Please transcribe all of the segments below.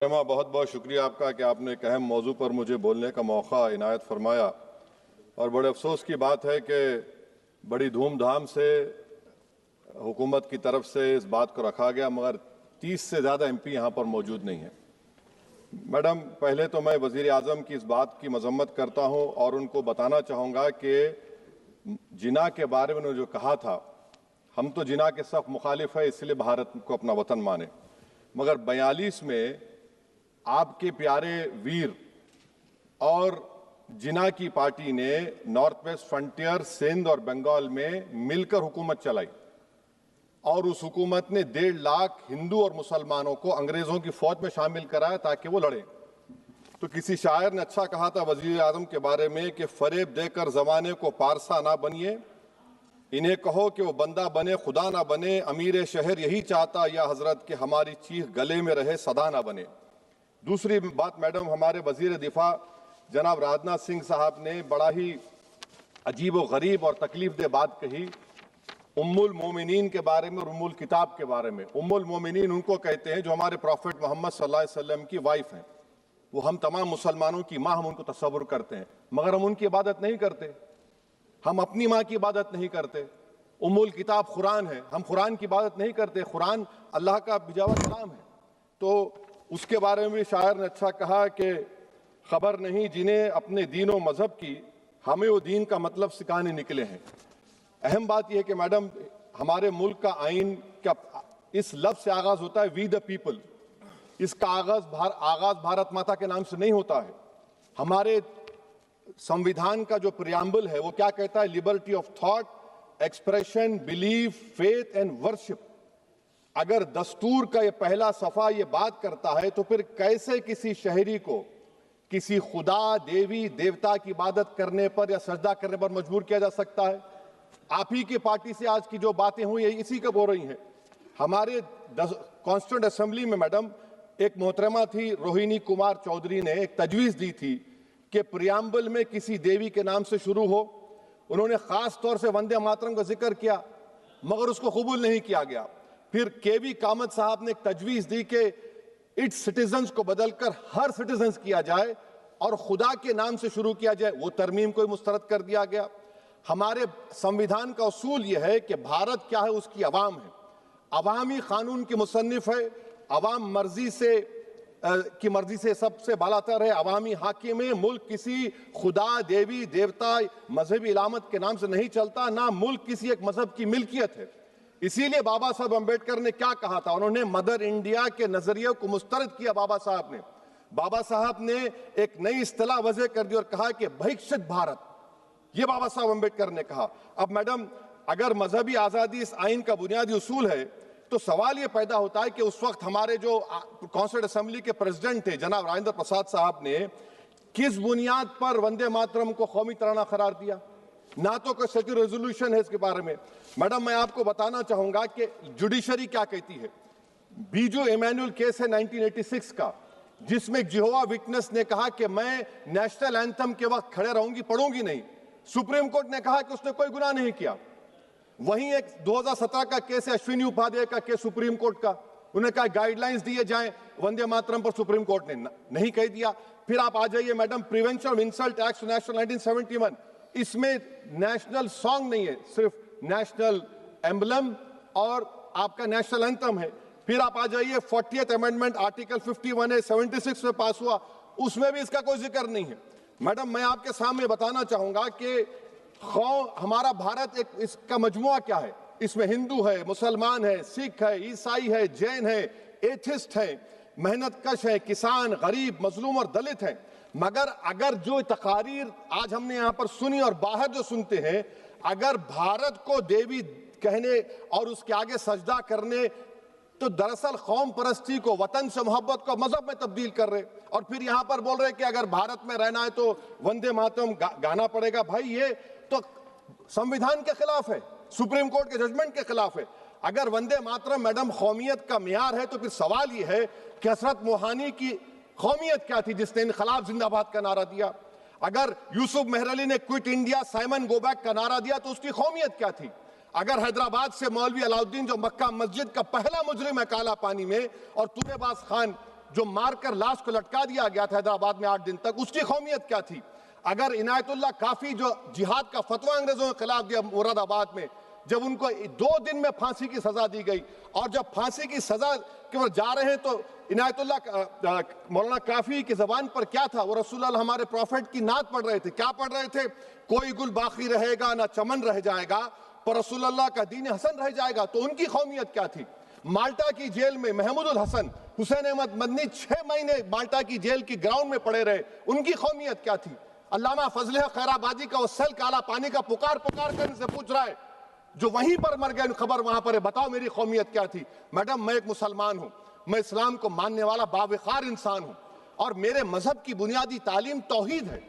बहुत बहुत शुक्रिया आपका कि आपने एक अहम मौजू पर मुझे बोलने का मौका इनायत फरमाया। और बड़े अफसोस की बात है कि बड़ी धूमधाम से हुकूमत की तरफ से इस बात को रखा गया, मगर 30 से ज़्यादा एमपी यहाँ पर मौजूद नहीं हैं। मैडम, पहले तो मैं वज़ीर आज़म की इस बात की मजम्मत करता हूँ और उनको बताना चाहूँगा कि जिना के बारे में उन्होंने जो कहा था, हम तो जिना के सख्त मुखालिफ है, इसलिए भारत को अपना वतन माने, मगर 42 में आपके प्यारे वीर और जिना की पार्टी ने नॉर्थ वेस्ट फ्रंटियर, सिंध और बंगाल में मिलकर हुकूमत चलाई और उस हुकूमत ने 1.5 लाख हिंदू और मुसलमानों को अंग्रेजों की फौज में शामिल कराया ताकि वो लड़े। तो किसी शायर ने अच्छा कहा था वजीर आजम के बारे में कि फरेब देकर जमाने को पारसा ना बनिए, इन्हें कहो कि वो बंदा बने खुदा ना बने, अमीर शहर यही चाहता या हजरत कि हमारी चीख गले में रहे सदा ना बने। दूसरी बात मैडम, हमारे वजीर दिफा जनाब राजनाथ सिंह साहब ने बड़ा ही अजीब व गरीब और तकलीफ दे बात कही उम्मुल मोमिनीन के बारे में और उम्मुल किताब के बारे में। उम्मुल मोमिनीन उनको कहते हैं जो हमारे प्रॉफिट मोहम्मद सल्लल्लाहु अलैहि वसल्लम की वाइफ हैं। वो हम तमाम मुसलमानों की माँ, हम उनको तस्वुर करते हैं, मगर हम उनकी इबादत नहीं करते, हम अपनी माँ की इबादत नहीं करते। उम्मुल किताब कुरान है, हम कुरान की इबादत नहीं करते, कुरान अल्लाह का बिजावा कलाम है। तो उसके बारे में भी शायर ने अच्छा कहा कि खबर नहीं जिन्हें अपने दीन व मजहब की, हमें वो दीन का मतलब सिखाने निकले हैं। अहम बात यह है कि मैडम, हमारे मुल्क का आइन का इस लफ्ज से आगाज होता है वी द पीपल। इसका आगाज भारत माता के नाम से नहीं होता है। हमारे संविधान का जो प्रियम्बल है वो क्या कहता है? Liberty of thought, expression, belief, faith and worship. अगर दस्तूर का ये पहला सफा ये बात करता है तो फिर कैसे किसी शहरी को किसी खुदा, देवी, देवता की इबादत करने पर या सजदा करने पर मजबूर किया जा सकता है? आप ही की पार्टी से आज की जो बातें हुई है इसी कब हो रही हैं। हमारे कॉन्स्टिट्यूंट असेंबली में मैडम एक मोहतरमा थी रोहिणी कुमार चौधरी ने एक तजवीज़ दी थी कि प्रियम्बल में किसी देवी के नाम से शुरू हो। उन्होंने खास तौर से वंदे मातरम का जिक्र किया, मगर उसको कबूल नहीं किया गया। फिर केवी कामत साहब ने एक तजवीज़ दी कि इट्स सिटीजन्स को बदलकर हर सिटीजन्स किया जाए और खुदा के नाम से शुरू किया जाए, वो तरमीम को मुस्तरद कर दिया गया। हमारे संविधान का उसूल यह है कि भारत क्या है, उसकी अवाम है, अवामी कानून की मुसन्निफ है, अवाम की मर्जी से सबसे बालातर है, अवामी हाकिम है। मुल्क किसी खुदा, देवी, देवता, मजहबी इलामत के नाम से नहीं चलता, ना मुल्क किसी एक मजहब की मिल्कियत है। इसीलिए बाबा साहब अम्बेडकर ने क्या कहा था? उन्होंने मदर इंडिया के नजरिए को मुस्तरद किया। बाबा साहब ने एक नई इस्तिलाह वजह कर दी और कहा कि भैक्षित भारत, ये बाबा साहब अम्बेडकर ने कहा। अब मैडम, अगर मजहबी आजादी इस आइन का बुनियादी उसूल है तो सवाल ये पैदा होता है कि उस वक्त हमारे जो कॉन्स्टिट्यूंट असेंबली के प्रेसिडेंट थे जनाब राजेंद्र प्रसाद साहब ने किस बुनियाद पर वंदे मातरम को कौमी तराना करार दिया? ना तो कोई सेक्यूरिटी रेजोल्यूशन है इसके बारे में। मैडम, मैं आपको बताना चाहूंगा कि जुडिशरी क्या कहती है। बीजू इमैनुअल केस है 1986 का, जिसमें जिहोवा विटनेस ने कहा कि मैं नेशनल एंथम के वक्त खड़े रहूंगी, पढ़ूंगी नहीं। सुप्रीम कोर्ट ने कहा कि उसने कोई गुनाह नहीं किया। वहीं एक 2017 का केस है अश्विनी उपाध्याय का केस सुप्रीम कोर्ट का, उन्होंने कहा गाइडलाइंस दिए जाएं वंदे मातरम पर, सुप्रीम कोर्ट ने नहीं कह दिया। फिर आप आ जाइए madam, prevention of insult act national 1971, इसमें नेशनल सॉन्ग नहीं है, सिर्फ नेशनल एम्बलम और आपका नेशनल एंथम है। फिर आप आ जाइए 40th अमेंडमेंट आर्टिकल 51 है, 76 में पास हुआ, उसमें भी इसका कोई जिक्र नहीं है। मैडम, मैं आपके सामने बताना चाहूंगा कि हमारा भारत एक इसका मजमुआ क्या है। इसमें हिंदू है, मुसलमान है, सिख है, ईसाई है, जैन है, एथिस्ट है, मेहनतकश है, किसान, गरीब, मजलूम और दलित है। मगर अगर जो तकारीर आज हमने यहाँ पर सुनी और बाहर जो सुनते हैं, अगर भारत को देवी कहने और उसके आगे सजदा करने, तो दरअसल कौम परस्ती को, वतन से मोहब्बत को मजहब में तब्दील कर रहे, और फिर यहाँ पर बोल रहे कि अगर भारत में रहना है तो वंदे मातरम गाना पड़ेगा। भाई, ये तो संविधान के खिलाफ है, सुप्रीम कोर्ट के जजमेंट के खिलाफ है। अगर वंदे मातरम मैडम कौमियत का मियार है तो फिर सवाल ये है कि हजरत मोहानी की कौमियत क्या थी जिसने इनकलाब जिंदाबाद का नारा दिया? अगर यूसुफ मेहरली ने quit India Simon go back का नारा दिया तो उसकी कौमियत क्या थी? अगर हैदराबाद से मौलवी अलाउद्दीन जो मक्का मस्जिद का पहला मुजरिम है काला पानी में, और तूबेबाज खान जो मारकर लाश को लटका दिया गया था हैदराबाद में 8 दिन तक, उसकी कौमियत क्या थी? अगर इनायतुल्लाह काफी जो जिहाद का फतवा अंग्रेजों के खिलाफ दिया मुरादाबाद में, जब उनको 2 दिन में फांसी की सजा दी गई, और जब फांसी की सजा के ओर जा रहे हैं तो इनायतुल्लाह मौलाना काफी की जबान पर क्या था? वो रसूलुल्लाह हमारे प्रॉफिट की नात पढ़ रहे थे। क्या पढ़ रहे थे? कोई गुल बाकी रहेगा ना चमन रह जाएगा, पर रसूलुल्लाह का दीन हसन रह जाएगा। तो उनकी कौमियत क्या थी? माल्टा की जेल में महमूदुल हसन, हुसैन अहमद मदनी 6 महीने माल्टा की जेल की ग्राउंड में पड़े रहे, उनकी कौमियत क्या थी? अल्लामा फजले खैराबादी का वो सेल काला पानी का पुकार पुकार कर इनसे पूछ रहा है, जो वहीं पर मर गए, खबर वहां पर है, बताओ मेरी कौमियत क्या थी? मैडम, मैं एक मुसलमान हूं, मैं इस्लाम को मानने वाला बावकार इंसान हूं, और मेरे मजहब की बुनियादी तालीम तौहीद है,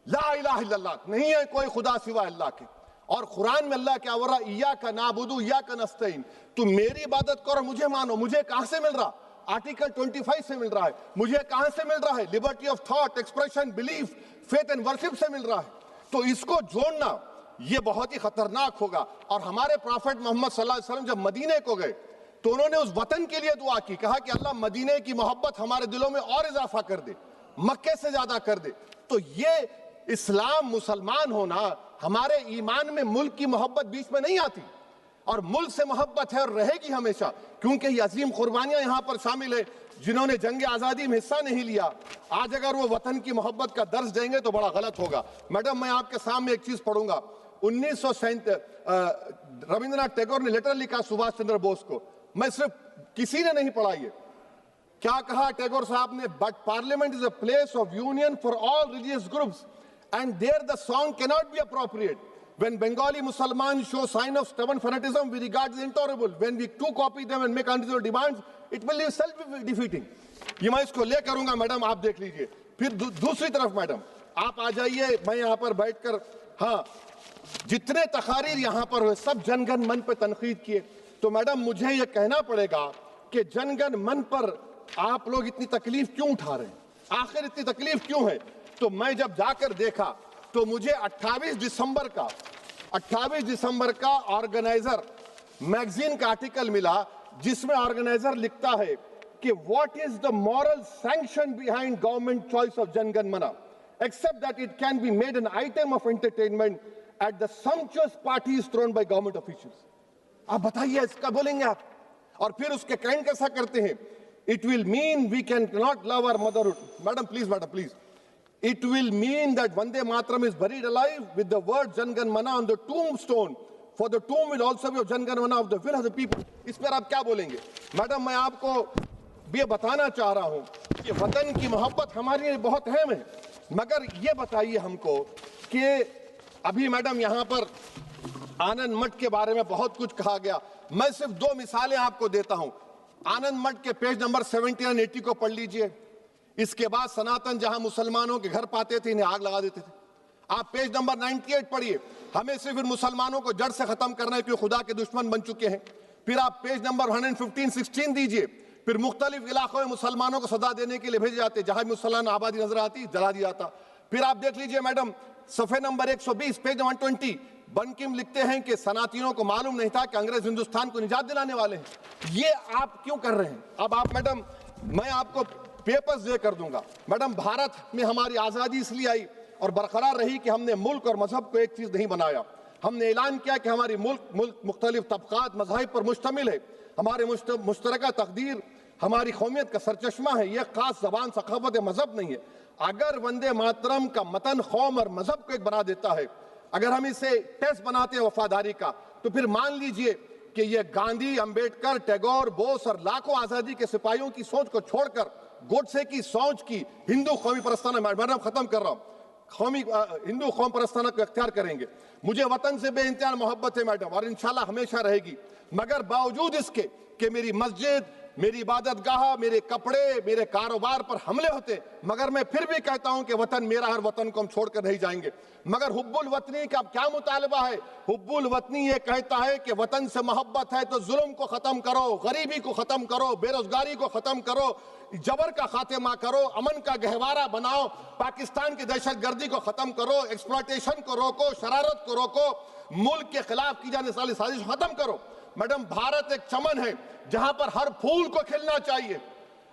ला इलाहा इल्लल्लाह, नहीं है कोई खुदा सिवा अल्लाह के। और कुरान में अल्लाह क्या बोल रहा? इय्याका नाबुदु इय्याका नस्तईन, तुम मेरी इबादत करो, मुझे मानो। मुझे कहां से मिल रहा? आर्टिकल 25 से मिल रहा है। मुझे कहां से मिल रहा है? Liberty of thought, expression, belief, faith and worship से मिल रहा है। तो इसको जोड़ना ये बहुत ही खतरनाक होगा। और हमारे प्रॉफेट मोहम्मद सल्लल्लाहु अलैहि वसल्लम जब मदीने को गए तो उन्होंने उस वतन के लिए दुआ की, कहा कि अल्लाह मदीने की मोहब्बत हमारे दिलों में और इजाफा कर दे, मक्के से ज्यादा कर दे। तो ये इस्लाम, मुसलमान होना, हमारे ईमान में मुल्क की मोहब्बत बीच में नहीं आती, और मुल्क से मोहब्बत है और रहेगी हमेशा, क्योंकि ये अजीम कुर्बानियां यहां पर शामिल है जिन्होंने जंग आजादी में हिस्सा नहीं लिया। आज अगर वो वतन की मोहब्बत का दर्ज देंगे तो बड़ा गलत होगा। मैडम, मैं आपके सामने एक चीज पढ़ूंगा। 1937 रविंद्रनाथ टैगोर ने लेटर लिखा सुभाष चंद्र बोस को, मैं सिर्फ किसी ने नहीं पढ़ा ये। क्या कहा टैगोर साहब ने? But parliament is a place of union for all religious groups and there the song can not be appropriate. When Bengali Muslims show sign of stubborn fanaticism, we regard it intolerable. When we too copy them and make unreasonable demands, it will be self-defeating. ये मैं इसको ले करूंगा madam, आप देख लीजिए। फिर दूसरी तरफ मैडम आप आ जाइए, मैं यहाँ पर बैठकर, हाँ, जितने तकारीर यहाँ पर हुए सब जनगण मन पर तनकीद किए। तो मैडम मुझे ये कहना पड़ेगा कि जनगण मन पर आप लोग इतनी तकलीफ क्यों उठा रहे हैं? आखिर इतनी तकलीफ क्यों है? तो मैं जब जाकर देखा तो मुझे 28 दिसंबर का ऑर्गेनाइजर मैगजीन का आर्टिकल मिला, जिसमें ऑर्गेनाइजर लिखता है कि what is the moral sanction behind government choice of Jana Gana Mana, except that it can be made an item of entertainment at the sumptuous parties thrown by government officials. आप बताइए, इसका बोलेंगे आप? और फिर उसके काइंड कैसा करते हैं? It will mean we can not love our motherhood. Madam please, it will mean that Vande Mataram is buried alive with the word Jangan Mana on the tombstone, for the tomb will also be of Jangan Mana of the will of the people. इस पर आप क्या बोलेंगे? Madam, मैं आपको ये बताना चाह रहा हूं कि वतन की मोहब्बत हमारे लिए बहुत अहम है, मगर ये बताइए हमको कि अभी मैडम यहाँ पर आनंद मठ के बारे में बहुत कुछ कहा गया। मैं सिर्फ 2 मिसालें आपको देता हूं। आनंद मठ के पेज नंबर 70 और 80 को पढ़ लीजिए। इसके बाद सनातन जहां मुसलमानों के घर पाते थे, इन्हें आग लगा देते थे। आप पेज नंबर 98 पढ़िए। हमें सिर्फ इन मुसलमानों को जड़ से खत्म करना है क्योंकि खुदा के दुश्मन बन चुके हैं। फिर आप पेज नंबर 115-16 दीजिए। फिर मुख्तलिफ इलाकों में मुसलमानों को सदा देने के लिए भेजे जाते, जहां मुसलमान आबादी नजर आती जला दिया जाता। फिर आप देख लीजिए मैडम, सफे नंबर 120 पेज 120, बंकिम लिखते हैं कि सनातियों को मालूम नहीं था कि अंग्रेज हिंदुस्तान को निजात दिलाने वाले हैं। ये आप क्यों कर रहे हैं? अब आप मैडम, मैं आपको पेपर्स दे कर दूंगा। मैडम, भारत में हमारी आजादी इसलिए आई और बरकरार रही कि हमने मुल्क और मजहब को एक चीज नहीं बनाया। हमने ऐलान किया कि हमारी मुल्क मुख्तलिफ तबकात मज़ाहिब पर मुश्तमिल है। हमारे मुश्तरका तकदीर हमारी कौमियत का सरचश्मा है। यह खास जबान, सखावत या मजहब नहीं है। अगर वंदे मातरम का मतन कौम और मजहब को एक बना देता है, अगर हम इसे टेस्ट बनाते हैं वफादारी का, तो फिर मान लीजिए कि यह गांधी, अंबेडकर, टैगोर, बोस और लाखों आजादी के सिपाहियों की सोच को छोड़कर गोडसे की सोच की हिंदू कौमी परस्ताना, मैडम खत्म कर रहा हूं, कौमी हिंदू कौम परस्ताना को इख्तियार करेंगे। मुझे वतन से बेइंतहा मोहब्बत है मैडम, और इंशाल्लाह हमेशा रहेगी। मगर बावजूद इसके कि मेरी मस्जिद, मेरी इबादत गाह, मेरे कपड़े, मेरे कारोबार पर हमले होते, मगर मैं फिर भी कहता हूं कि वतन मेरा, हर वतन को हम छोड़कर नहीं जाएंगे। मगर हुब्बुल वतनी का क्या मुतालबा है? हुब्बुल वतनी ये कहता है कि वतन से मोहब्बत है तो जुल्म को खत्म करो, गरीबी को खत्म करो, बेरोजगारी को खत्म करो, जबर का खात्मा करो, अमन का गहवारा बनाओ, पाकिस्तान की दहशतगर्दी को खत्म करो, एक्सप्लॉयटेशन को रोको, शरारत को रोको, मुल्क के खिलाफ की जाने वाली साजिश खत्म करो। मैडम, भारत एक चमन है जहां पर हर फूल को खिलना चाहिए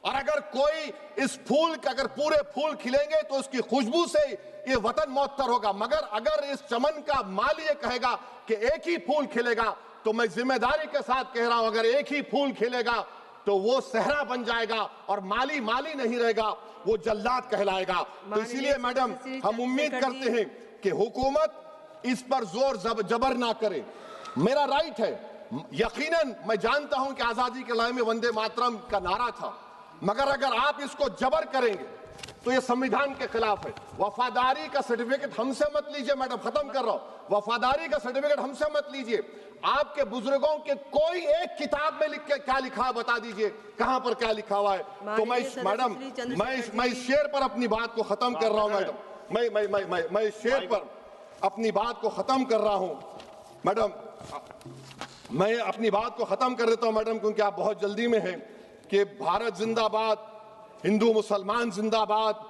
और अगर कोई इस फूल के अगर पूरे फूल खिलेंगे तो उसकी खुशबू से ये वतन मौतर होगा, मगर अगर इस चमन का माली ये कहेगा कि एक ही फूल खिलेगा, तो मैं जिम्मेदारी के साथ कह रहा हूं, अगर एक ही फूल खिलेगा तो वो सहरा बन जाएगा और माली माली नहीं रहेगा, वो जल्लाद कहलाएगा। तो इसीलिए मैडम हम उम्मीद करते हैं कि हुकूमत इस पर जोर जबर ना करे। मेरा राइट है, यकीनन मैं जानता हूं कि आजादी के लड़ाई में वंदे मातरम का नारा था, मगर अगर आप इसको जबर करेंगे तो ये संविधान के खिलाफ है। वफादारी का सर्टिफिकेट हमसे मत लीजिए मैडम, खत्म कर रहा हूं, वफादारी का सर्टिफिकेट हमसे मत लीजिए। आपके बुजुर्गों के कोई एक किताब में लिख के क्या लिखा बता दीजिए, कहां पर क्या लिखा हुआ है। तो मैं मैडम मैं इस शेर पर अपनी बात को खत्म कर रहा हूं मैडम, मैं इस शेर पर अपनी बात को खत्म कर रहा हूं मैडम, मैं अपनी बात को खत्म कर देता हूं मैडम, क्योंकि आप बहुत जल्दी में हैं। कि भारत जिंदाबाद, हिंदू मुसलमान जिंदाबाद,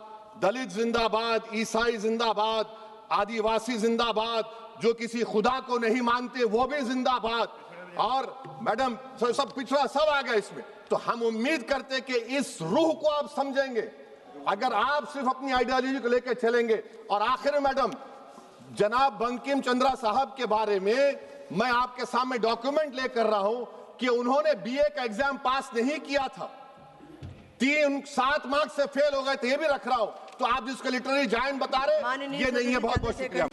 दलित जिंदाबाद, ईसाई जिंदाबाद, आदिवासी जिंदाबाद, जो किसी खुदा को नहीं मानते वो भी जिंदाबाद, और मैडम सब पिछड़ा सब आ गया इसमें। तो हम उम्मीद करते कि इस रूह को आप समझेंगे, अगर आप सिर्फ अपनी आइडियोलॉजी को लेकर चलेंगे। और आखिर में मैडम, जनाब बंकिम चंद्रा साहब के बारे में मैं आपके सामने डॉक्यूमेंट लेकर रहा हूं कि उन्होंने बीए का एग्जाम पास नहीं किया था, 7 मार्क्स से फेल हो गए थे, ये भी रख रहा हूं। तो आप जिसको लिटरेरी जायंट बता रहे ये नहीं है। बहुत बहुत शुक्रिया।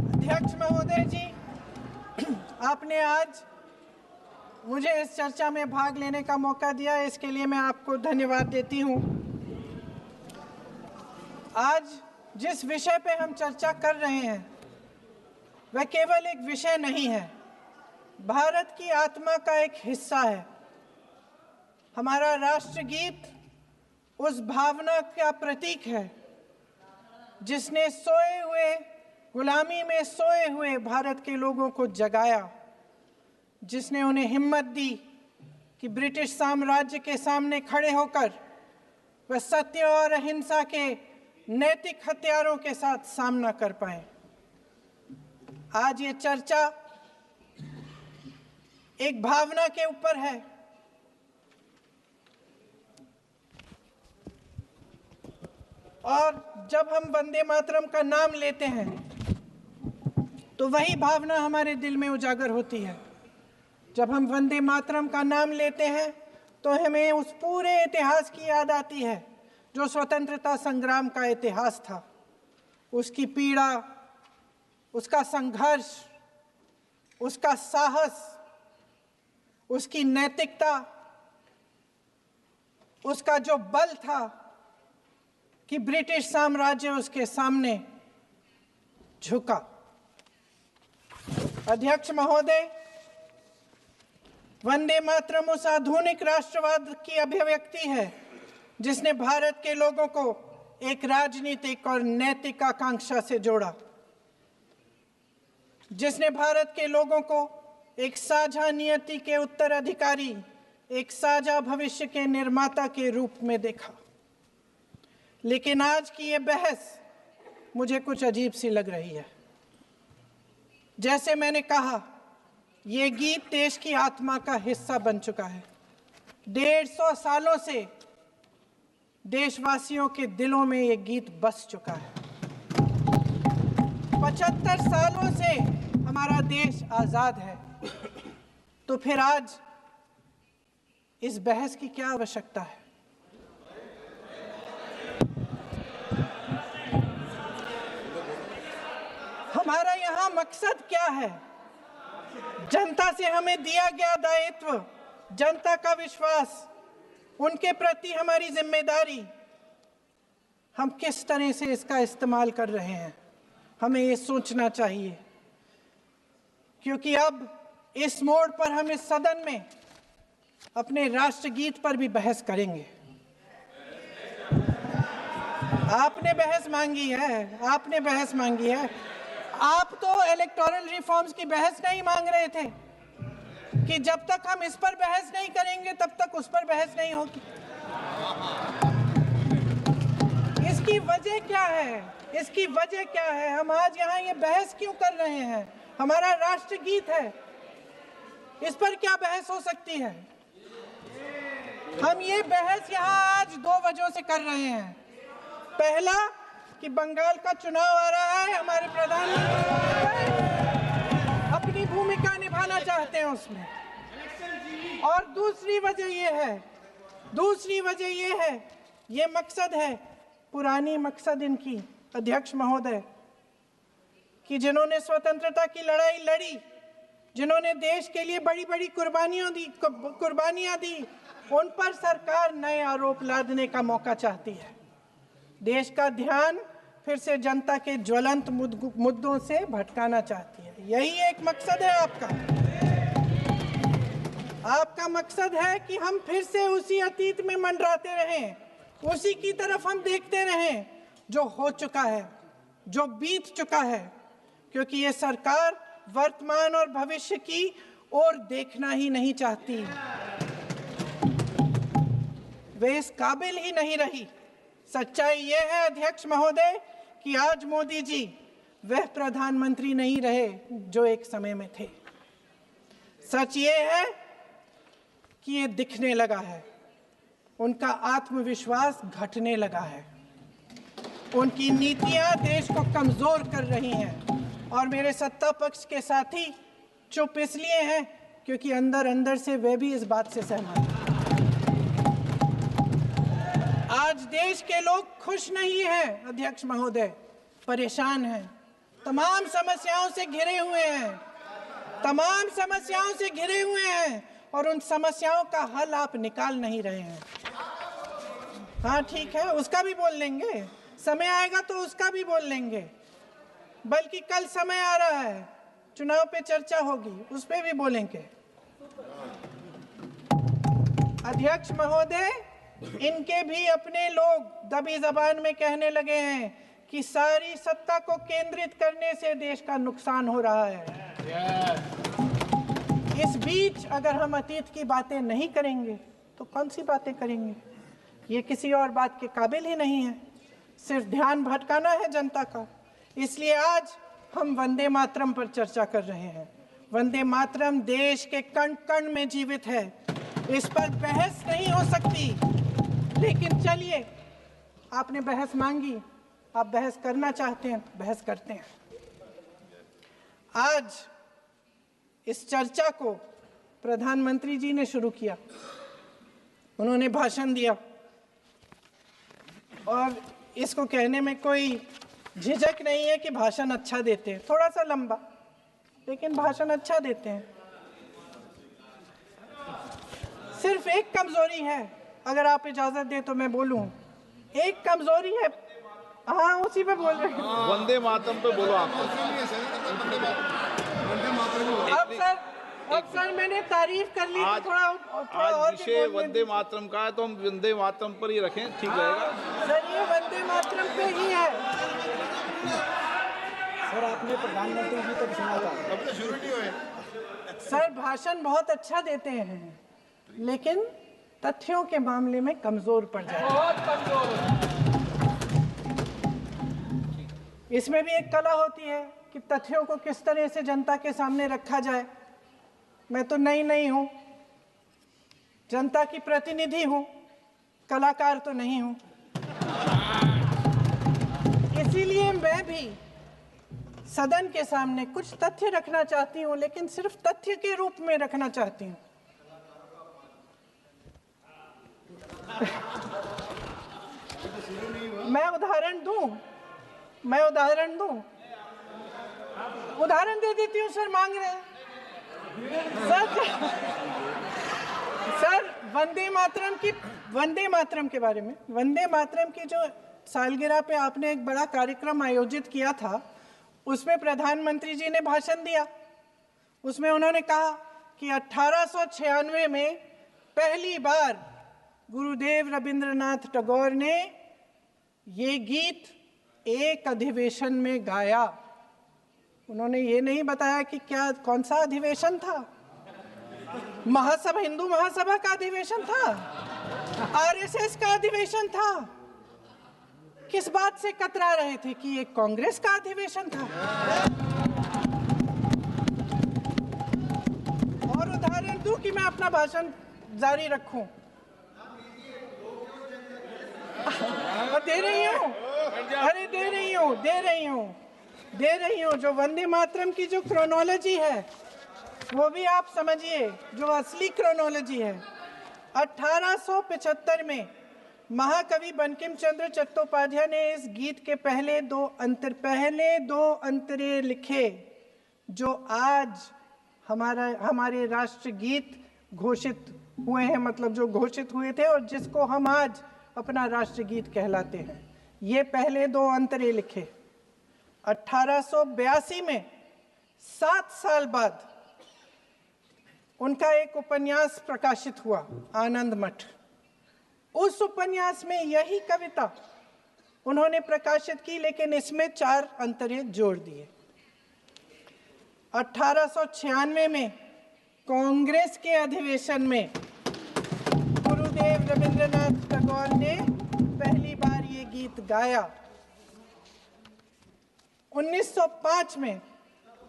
अध्यक्ष महोदय जी, आपने आज मुझे इस चर्चा में भाग लेने का मौका दिया, इसके लिए मैं आपको धन्यवाद देती हूं। आज जिस विषय पे हम चर्चा कर रहे हैं वह केवल एक विषय नहीं है, भारत की आत्मा का एक हिस्सा है। हमारा राष्ट्रगीत उस भावना का प्रतीक है जिसने सोए हुए, गुलामी में सोए हुए भारत के लोगों को जगाया, जिसने उन्हें हिम्मत दी कि ब्रिटिश साम्राज्य के सामने खड़े होकर वह सत्य और अहिंसा के नैतिक हथियारों के साथ सामना कर पाए। आज ये चर्चा एक भावना के ऊपर है, और जब हम वंदे मातरम का नाम लेते हैं तो वही भावना हमारे दिल में उजागर होती है। जब हम वंदे मातरम का नाम लेते हैं तो हमें उस पूरे इतिहास की याद आती है जो स्वतंत्रता संग्राम का इतिहास था, उसकी पीड़ा, उसका संघर्ष, उसका साहस, उसकी नैतिकता, उसका जो बल था कि ब्रिटिश साम्राज्य उसके सामने झुका। अध्यक्ष महोदय, वंदे मातरम उस आधुनिक राष्ट्रवाद की अभिव्यक्ति है जिसने भारत के लोगों को एक राजनीतिक और नैतिक आकांक्षा से जोड़ा, जिसने भारत के लोगों को एक साझा नियति के उत्तराधिकारी, एक साझा भविष्य के निर्माता के रूप में देखा। लेकिन आज की ये बहस मुझे कुछ अजीब सी लग रही है। जैसे मैंने कहा, ये गीत देश की आत्मा का हिस्सा बन चुका है। 150 सालों से देशवासियों के दिलों में ये गीत बस चुका है। 75 सालों से हमारा देश आजाद है, तो फिर आज इस बहस की क्या आवश्यकता है? हमारा यहाँ मकसद क्या है? जनता से हमें दिया गया दायित्व, जनता का विश्वास, उनके प्रति हमारी जिम्मेदारी, हम किस तरह से इसका इस्तेमाल कर रहे हैं, हमें ये सोचना चाहिए। क्योंकि अब इस मोड़ पर हम इस सदन में अपने राष्ट्रगीत पर भी बहस करेंगे। आपने बहस मांगी है, आपने बहस मांगी है। आप तो इलेक्टोरल रिफॉर्म्स की बहस नहीं मांग रहे थे कि जब तक हम इस पर बहस नहीं करेंगे तब तक उस पर बहस नहीं होगी। इसकी वजह क्या है? इसकी वजह क्या है? हम आज यहाँ ये बहस क्यों कर रहे हैं? हमारा राष्ट्रगीत है, इस पर क्या बहस हो सकती है? हम ये बहस यहाँ आज दो वजहों से कर रहे हैं। पहला कि बंगाल का चुनाव आ रहा है, हमारे प्रधानमंत्री अपनी भूमिका निभाना चाहते हैं उसमें। और दूसरी वजह ये है, ये मकसद है, पुरानी मकसद इनकी अध्यक्ष महोदय, कि जिन्होंने स्वतंत्रता की लड़ाई लड़ी, जिन्होंने देश के लिए बड़ी बड़ी कुर्बानियां दी, उन पर सरकार नए आरोप लादने का मौका चाहती है। देश का ध्यान फिर से जनता के ज्वलंत मुद्दों से भटकाना चाहती है। यही एक मकसद है आपका मकसद है कि हम फिर से उसी अतीत में मंडराते रहें, उसी की तरफ हम देखते रहें जो हो चुका है, जो बीत चुका है, क्योंकि ये सरकार वर्तमान और भविष्य की ओर देखना ही नहीं चाहती। वे इस काबिल ही नहीं रही। सच्चाई ये है अध्यक्ष महोदय कि आज मोदी जी वह प्रधानमंत्री नहीं रहे जो एक समय में थे। सच ये है कि ये दिखने लगा है, उनका आत्मविश्वास घटने लगा है, उनकी नीतियां देश को कमजोर कर रही हैं। और मेरे सत्ता पक्ष के साथी चुप इसलिए हैं क्योंकि अंदर अंदर से वे भी इस बात से सहमत हैं। आज देश के लोग खुश नहीं हैं अध्यक्ष महोदय, परेशान हैं, तमाम समस्याओं से घिरे हुए हैं, और उन समस्याओं का हल आप निकाल नहीं रहे हैं। हाँ ठीक है, उसका भी बोल लेंगे, समय आएगा तो उसका भी बोल लेंगे, बल्कि कल समय आ रहा है, चुनाव पे चर्चा होगी, उस पे भी बोलेंगे। अध्यक्ष महोदय, इनके भी अपने लोग दबी जबान में कहने लगे हैं कि सारी सत्ता को केंद्रित करने से देश का नुकसान हो रहा है। इस बीच अगर हम अतीत की बातें नहीं करेंगे तो कौन सी बातें करेंगे? ये किसी और बात के काबिल ही नहीं है, सिर्फ ध्यान भटकाना है जनता का। इसलिए आज हम वंदे मातरम पर चर्चा कर रहे हैं। वंदे मातरम देश के कण कण में जीवित है, इस पर बहस नहीं हो सकती। लेकिन चलिए, आपने बहस मांगी, आप बहस करना चाहते हैं, बहस करते हैं। आज इस चर्चा को प्रधानमंत्री जी ने शुरू किया, उन्होंने भाषण दिया और इसको कहने में कोई झिझक नहीं है कि भाषण अच्छा देते हैं, थोड़ा सा लंबा, लेकिन भाषण अच्छा देते हैं। सिर्फ एक कमजोरी है, अगर आप इजाजत दें तो मैं बोलूं, एक कमजोरी है। हाँ, उसी पे बोल रहे हैं, वंदे मातरम पे बोलो आप। अब सर मैंने तारीफ कर ली, आज थोड़ा और विषय वंदे मातरम का है तो हम वंदे मातरम पर ही रखें, ठीक रहेगा। सर ये वंदे मातरम पे ही है। सर आपने प्रधानमंत्री जी तक सुना था, अब तो शुरू नहीं हुए। सर भाषण बहुत अच्छा देते हैं, लेकिन तथ्यों के मामले में कमजोर पड़ जाते हैं। इसमें भी एक कला होती है कि तथ्यों को किस तरह से जनता के सामने रखा जाए। मैं तो नहीं हूं, जनता की प्रतिनिधि हूं, कलाकार तो नहीं हूं। इसीलिए मैं भी सदन के सामने कुछ तथ्य रखना चाहती हूं, लेकिन सिर्फ तथ्य के रूप में रखना चाहती हूं। मैं उदाहरण दूं, उदाहरण दे देती हूँ। सर मांग रहे हैं सर वंदे मातरम के बारे में, वंदे मातरम की जो सालगिरह पे आपने एक बड़ा कार्यक्रम आयोजित किया था, उसमें प्रधानमंत्री जी ने भाषण दिया। उसमें उन्होंने कहा कि 1896 में पहली बार गुरुदेव रविंद्रनाथ टैगोर ने ये गीत एक अधिवेशन में गाया। उन्होंने ये नहीं बताया कि कौन सा अधिवेशन था, हिंदू महासभा का अधिवेशन था, आरएसएस का अधिवेशन था, किस बात से कतरा रहे थे कि ये कांग्रेस का अधिवेशन था। और उदाहरण दूं कि मैं अपना भाषण जारी रखूं? दे रही हूं, अरे दे रही हूं। जो वंदे मातरम की जो क्रोनोलॉजी है वो भी आप समझिए, जो असली क्रोनोलॉजी है। 1875 में महाकवि बंकिम चंद्र चट्टोपाध्याय ने इस गीत के पहले दो अंतरे लिखे, जो आज हमारे राष्ट्रगीत घोषित हुए हैं, मतलब जो घोषित हुए थे और जिसको हम आज अपना राष्ट्रगीत कहलाते हैं। ये पहले दो अंतरे लिखे 1882 में। 7 साल बाद उनका एक उपन्यास प्रकाशित हुआ, आनंद मठ। उस उपन्यास में यही कविता उन्होंने प्रकाशित की, लेकिन इसमें 4 अंतरे जोड़ दिए। 1896 में कांग्रेस के अधिवेशन में गुरुदेव रविंद्रनाथ टैगोर ने पहली बार ये गीत गाया। 1905 में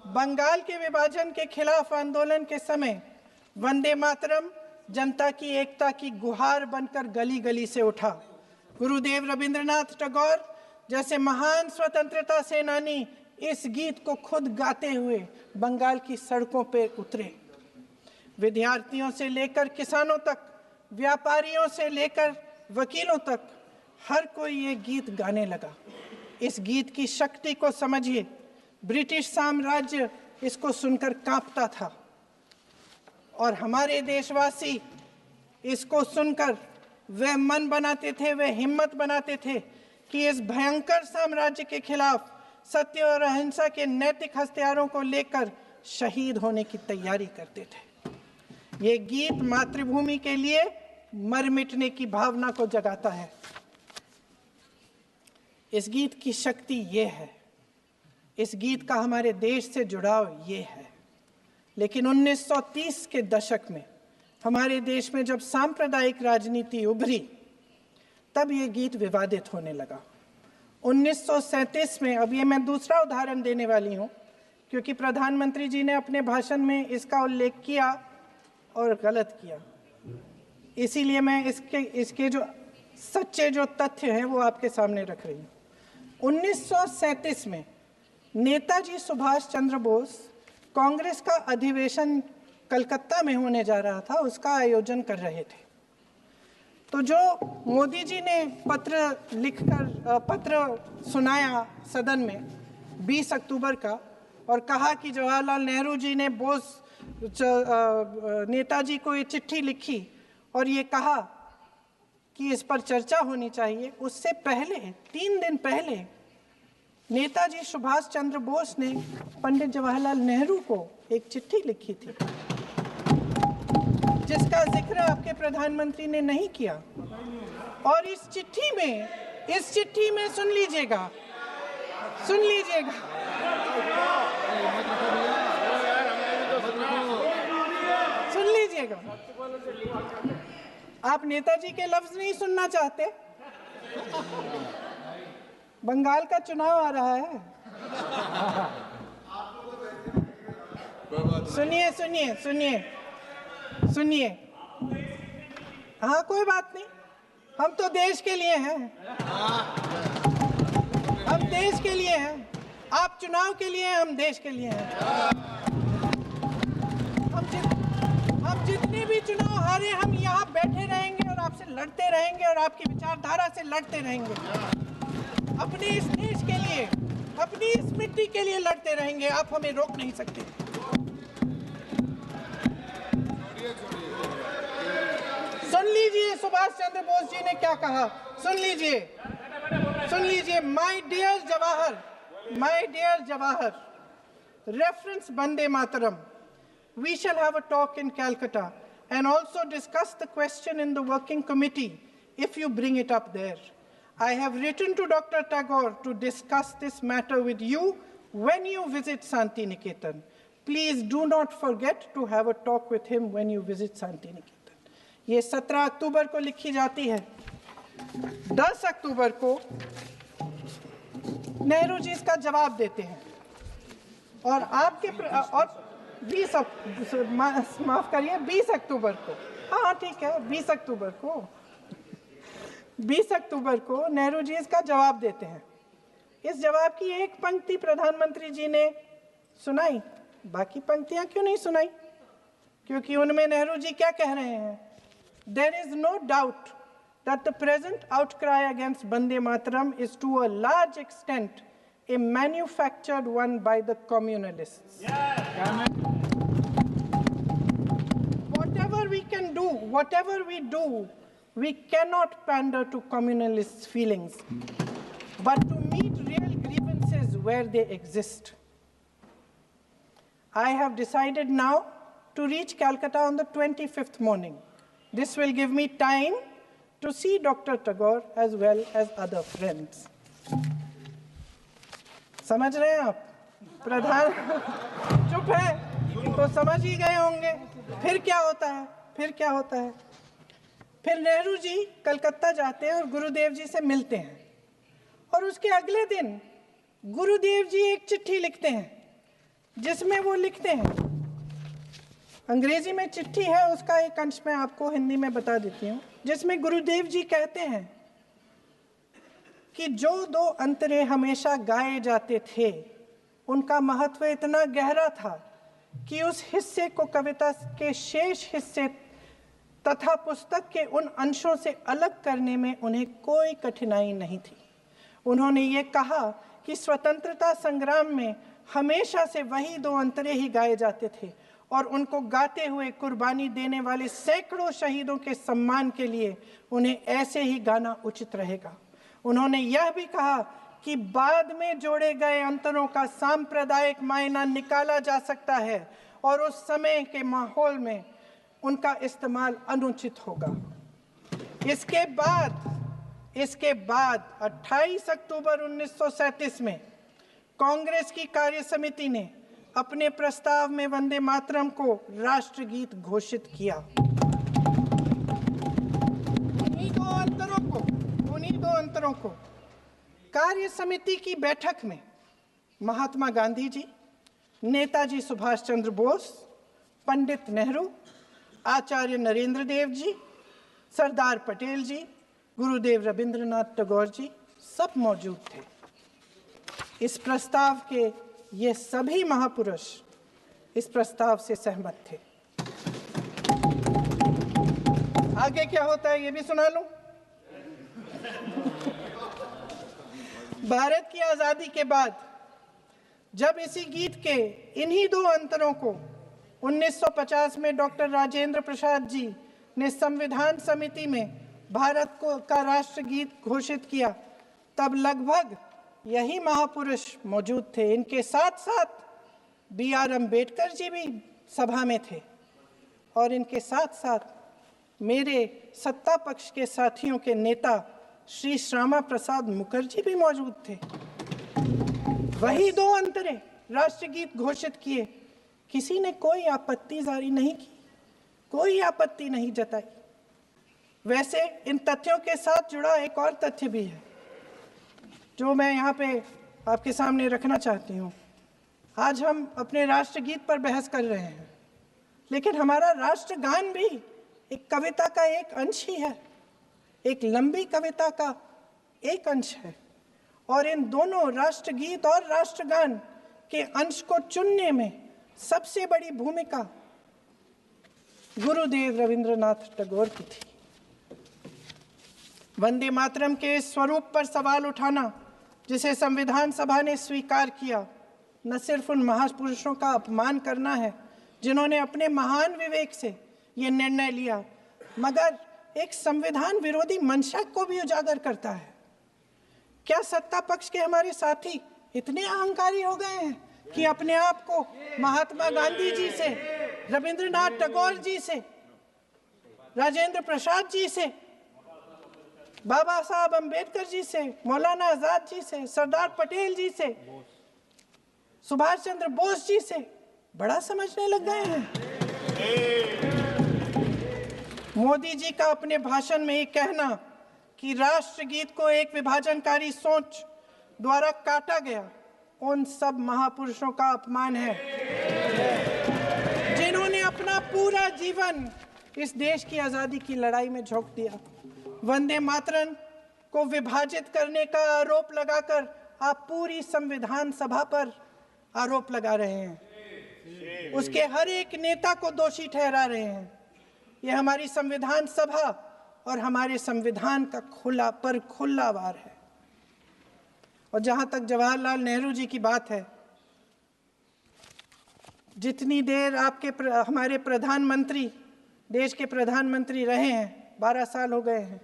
बंगाल के विभाजन के खिलाफ आंदोलन के समय वंदे मातरम जनता की एकता की गुहार बनकर गली गली से उठा। गुरुदेव रविंद्रनाथ टैगोर जैसे महान स्वतंत्रता सेनानी इस गीत को खुद गाते हुए बंगाल की सड़कों पर उतरे। विद्यार्थियों से लेकर किसानों तक, व्यापारियों से लेकर वकीलों तक, हर कोई ये गीत गाने लगा। इस गीत की शक्ति को समझिए। ब्रिटिश साम्राज्य इसको सुनकर कांपता था और हमारे देशवासी इसको सुनकर वे मन बनाते थे, वे हिम्मत बनाते थे कि इस भयंकर साम्राज्य के खिलाफ सत्य और अहिंसा के नैतिक हथियारों को लेकर शहीद होने की तैयारी करते थे। ये गीत मातृभूमि के लिए मर मिटने की भावना को जगाता है। इस गीत की शक्ति ये है, इस गीत का हमारे देश से जुड़ाव ये है। लेकिन 1930 के दशक में हमारे देश में जब सांप्रदायिक राजनीति उभरी, तब ये गीत विवादित होने लगा। 1937 में, अब ये मैं दूसरा उदाहरण देने वाली हूँ क्योंकि प्रधानमंत्री जी ने अपने भाषण में इसका उल्लेख किया और गलत किया, इसीलिए मैं इसके जो सच्चे जो तथ्य हैं वो आपके सामने रख रही हूँ। 1937 में नेताजी सुभाष चंद्र बोस कांग्रेस का अधिवेशन कलकत्ता में होने जा रहा था, उसका आयोजन कर रहे थे। तो जो मोदी जी ने पत्र सुनाया सदन में 20 अक्टूबर का और कहा कि जवाहरलाल नेहरू जी ने नेताजी को ये चिट्ठी लिखी और ये कहा कि इस पर चर्चा होनी चाहिए, उससे पहले 3 दिन पहले नेताजी सुभाष चंद्र बोस ने पंडित जवाहरलाल नेहरू को एक चिट्ठी लिखी थी, जिसका जिक्र आपके प्रधानमंत्री ने नहीं किया। और इस चिट्ठी में सुन लीजिएगा, आप नेताजी के लफ्ज नहीं सुनना चाहते? बंगाल का चुनाव आ रहा है। सुनिए। हाँ, कोई बात नहीं, हम तो देश के लिए हैं, हम देश के लिए हैं। आप चुनाव के लिए हैं, हम देश के लिए हैं। हम जितने भी चुनाव हारे, हम यहाँ बैठे रहेंगे और आपसे लड़ते रहेंगे और आपकी विचारधारा से लड़ते रहेंगे। अपने इस देश के लिए, अपनी इस मिट्टी के लिए लड़ते रहेंगे। आप हमें रोक नहीं सकते। सुन लीजिए सुभाष चंद्र बोस जी ने क्या कहा, सुन लीजिए। My dear Jawahar, reference Vande Mataram, we shall have a talk in Calcutta and also discuss the question in the working committee if you bring it up there. I have written to Dr. Tagore to discuss this matter with you when you visit Santi Niketan. Please do not forget to have a talk with him when you visit Santi Niketan. ये 17 अक्टूबर को लिखी जाती है। 10 अक्टूबर को नेहरू जी इसका जवाब देते हैं और माफ करिए 20 अक्टूबर को, हाँ ठीक है 20 अक्टूबर को 20 अक्टूबर को नेहरू जी इसका जवाब देते हैं। इस जवाब की एक पंक्ति प्रधानमंत्री जी ने सुनाई, बाकी पंक्तियां क्यों नहीं सुनाई? क्योंकि उनमें नेहरू जी क्या कह रहे हैं? There is no doubt that the present outcry against Vande Mataram is to a large extent a manufactured one by the communalists. Whatever we can do, whatever we do, we cannot pander to communalists' feelings, but to meet real grievances where they exist. I have decided now to reach Calcutta on the 25th morning. This will give me time to see Dr. Tagore as well as other friends. समझ रहे हैं आप? प्रधान चुप है तो समझ ही गए होंगे। फिर क्या होता है? फिर नेहरू जी कलकत्ता जाते हैं और गुरुदेव जी से मिलते हैं, और उसके अगले दिन गुरुदेव जी एक चिट्ठी लिखते हैं जिसमें वो लिखते हैं, अंग्रेजी में चिट्ठी है, उसका एक अंश मैं आपको हिंदी में बता देती हूँ, जिसमें गुरुदेव जी कहते हैं कि जो दो अंतरे हमेशा गाए जाते थे उनका महत्व इतना गहरा था कि उस हिस्से को कविता के शेष हिस्से तथा पुस्तक के उन अंशों से अलग करने में उन्हें कोई कठिनाई नहीं थी। उन्होंने ये कहा कि स्वतंत्रता संग्राम में हमेशा से वही दो अंतरे ही गाए जाते थे और उनको गाते हुए कुर्बानी देने वाले सैकड़ों शहीदों के सम्मान के लिए उन्हें ऐसे ही गाना उचित रहेगा। उन्होंने यह भी कहा कि बाद में जोड़े गए अंतरों का सांप्रदायिक मायना निकाला जा सकता है और उस समय के माहौल में उनका इस्तेमाल अनुचित होगा। इसके बाद 28 अक्टूबर 1937 में कांग्रेस की कार्य समिति ने अपने प्रस्ताव में वंदे मातरम को राष्ट्रगीत घोषित किया। उन्हीं दो अंतरों को कार्य समिति की बैठक में महात्मा गांधी जी, नेताजी सुभाष चंद्र बोस, पंडित नेहरू, आचार्य नरेंद्र देव जी, सरदार पटेल जी, गुरुदेव रविंद्रनाथ टैगोर जी सब मौजूद थे। इस प्रस्ताव के ये सभी महापुरुष इस प्रस्ताव से सहमत थे। आगे क्या होता है ये भी सुना लूं। भारत की आजादी के बाद जब इसी गीत के इन्हीं दो अंतरों को 1950 में डॉक्टर राजेंद्र प्रसाद जी ने संविधान समिति में भारत का राष्ट्रगीत घोषित किया, तब लगभग यही महापुरुष मौजूद थे। इनके साथ साथ B.R. अम्बेडकर जी भी सभा में थे और इनके साथ साथ मेरे सत्ता पक्ष के साथियों के नेता श्री श्यामा प्रसाद मुखर्जी भी मौजूद थे। वही दो अंतरे राष्ट्रगीत घोषित किए, किसी ने कोई आपत्ति जारी नहीं की, कोई आपत्ति नहीं जताई। वैसे इन तथ्यों के साथ जुड़ा एक और तथ्य भी है जो मैं यहाँ पे आपके सामने रखना चाहती हूँ। आज हम अपने राष्ट्रगीत पर बहस कर रहे हैं, लेकिन हमारा राष्ट्रगान भी एक कविता का एक अंश ही है, एक लंबी कविता का एक अंश है। और इन दोनों राष्ट्रगीत और राष्ट्रगान के अंश को चुनने में सबसे बड़ी भूमिका गुरुदेव रविंद्रनाथ टैगोर की थी। वंदे मातरम के इस स्वरूप पर सवाल उठाना, जिसे संविधान सभा ने स्वीकार किया, न सिर्फ उन महापुरुषों का अपमान करना है जिन्होंने अपने महान विवेक से ये निर्णय लिया, मगर एक संविधान विरोधी मंशा को भी उजागर करता है। क्या सत्ता पक्ष के हमारे साथी इतने अहंकारी हो गए हैं कि अपने आप को महात्मा गांधी जी से, रविंद्रनाथ टैगोर जी से, राजेंद्र प्रसाद जी से, बाबा साहब अम्बेडकर जी से, मौलाना आजाद जी से, सरदार पटेल जी से, सुभाष चंद्र बोस जी से बड़ा समझने लग गए हैं? मोदी जी का अपने भाषण में ये कहना कि राष्ट्रगीत को एक विभाजनकारी सोच द्वारा काटा गया, उन सब महापुरुषों का अपमान है। जीवन इस देश की आजादी की लड़ाई में झोंक दिया। वंदे मातरम को विभाजित करने का आरोप लगाकर आप पूरी संविधान सभा पर आरोप लगा रहे हैं, उसके हर एक नेता को दोषी ठहरा रहे हैं। यह हमारी संविधान सभा और हमारे संविधान का खुला वार है। और जहां तक जवाहरलाल नेहरू जी की बात है, जितनी देर हमारे प्रधानमंत्री देश के प्रधानमंत्री रहे हैं, 12 साल हो गए हैं,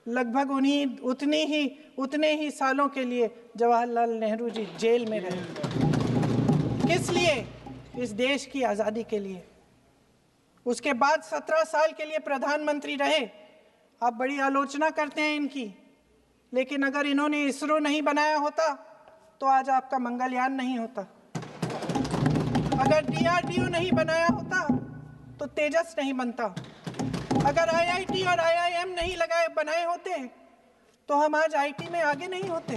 लगभग उतने ही सालों के लिए जवाहरलाल नेहरू जी जेल में रहे। किस लिए? इस देश की आज़ादी के लिए। उसके बाद 17 साल के लिए प्रधानमंत्री रहे। आप बड़ी आलोचना करते हैं इनकी, लेकिन अगर इन्होंने इसरो नहीं बनाया होता तो आज आपका मंगलयान नहीं होता। अगर DRDO नहीं बनाया होता तो तेजस नहीं बनता। अगर IIT और IIM नहीं बनाए होते तो हम आज IT में आगे नहीं होते।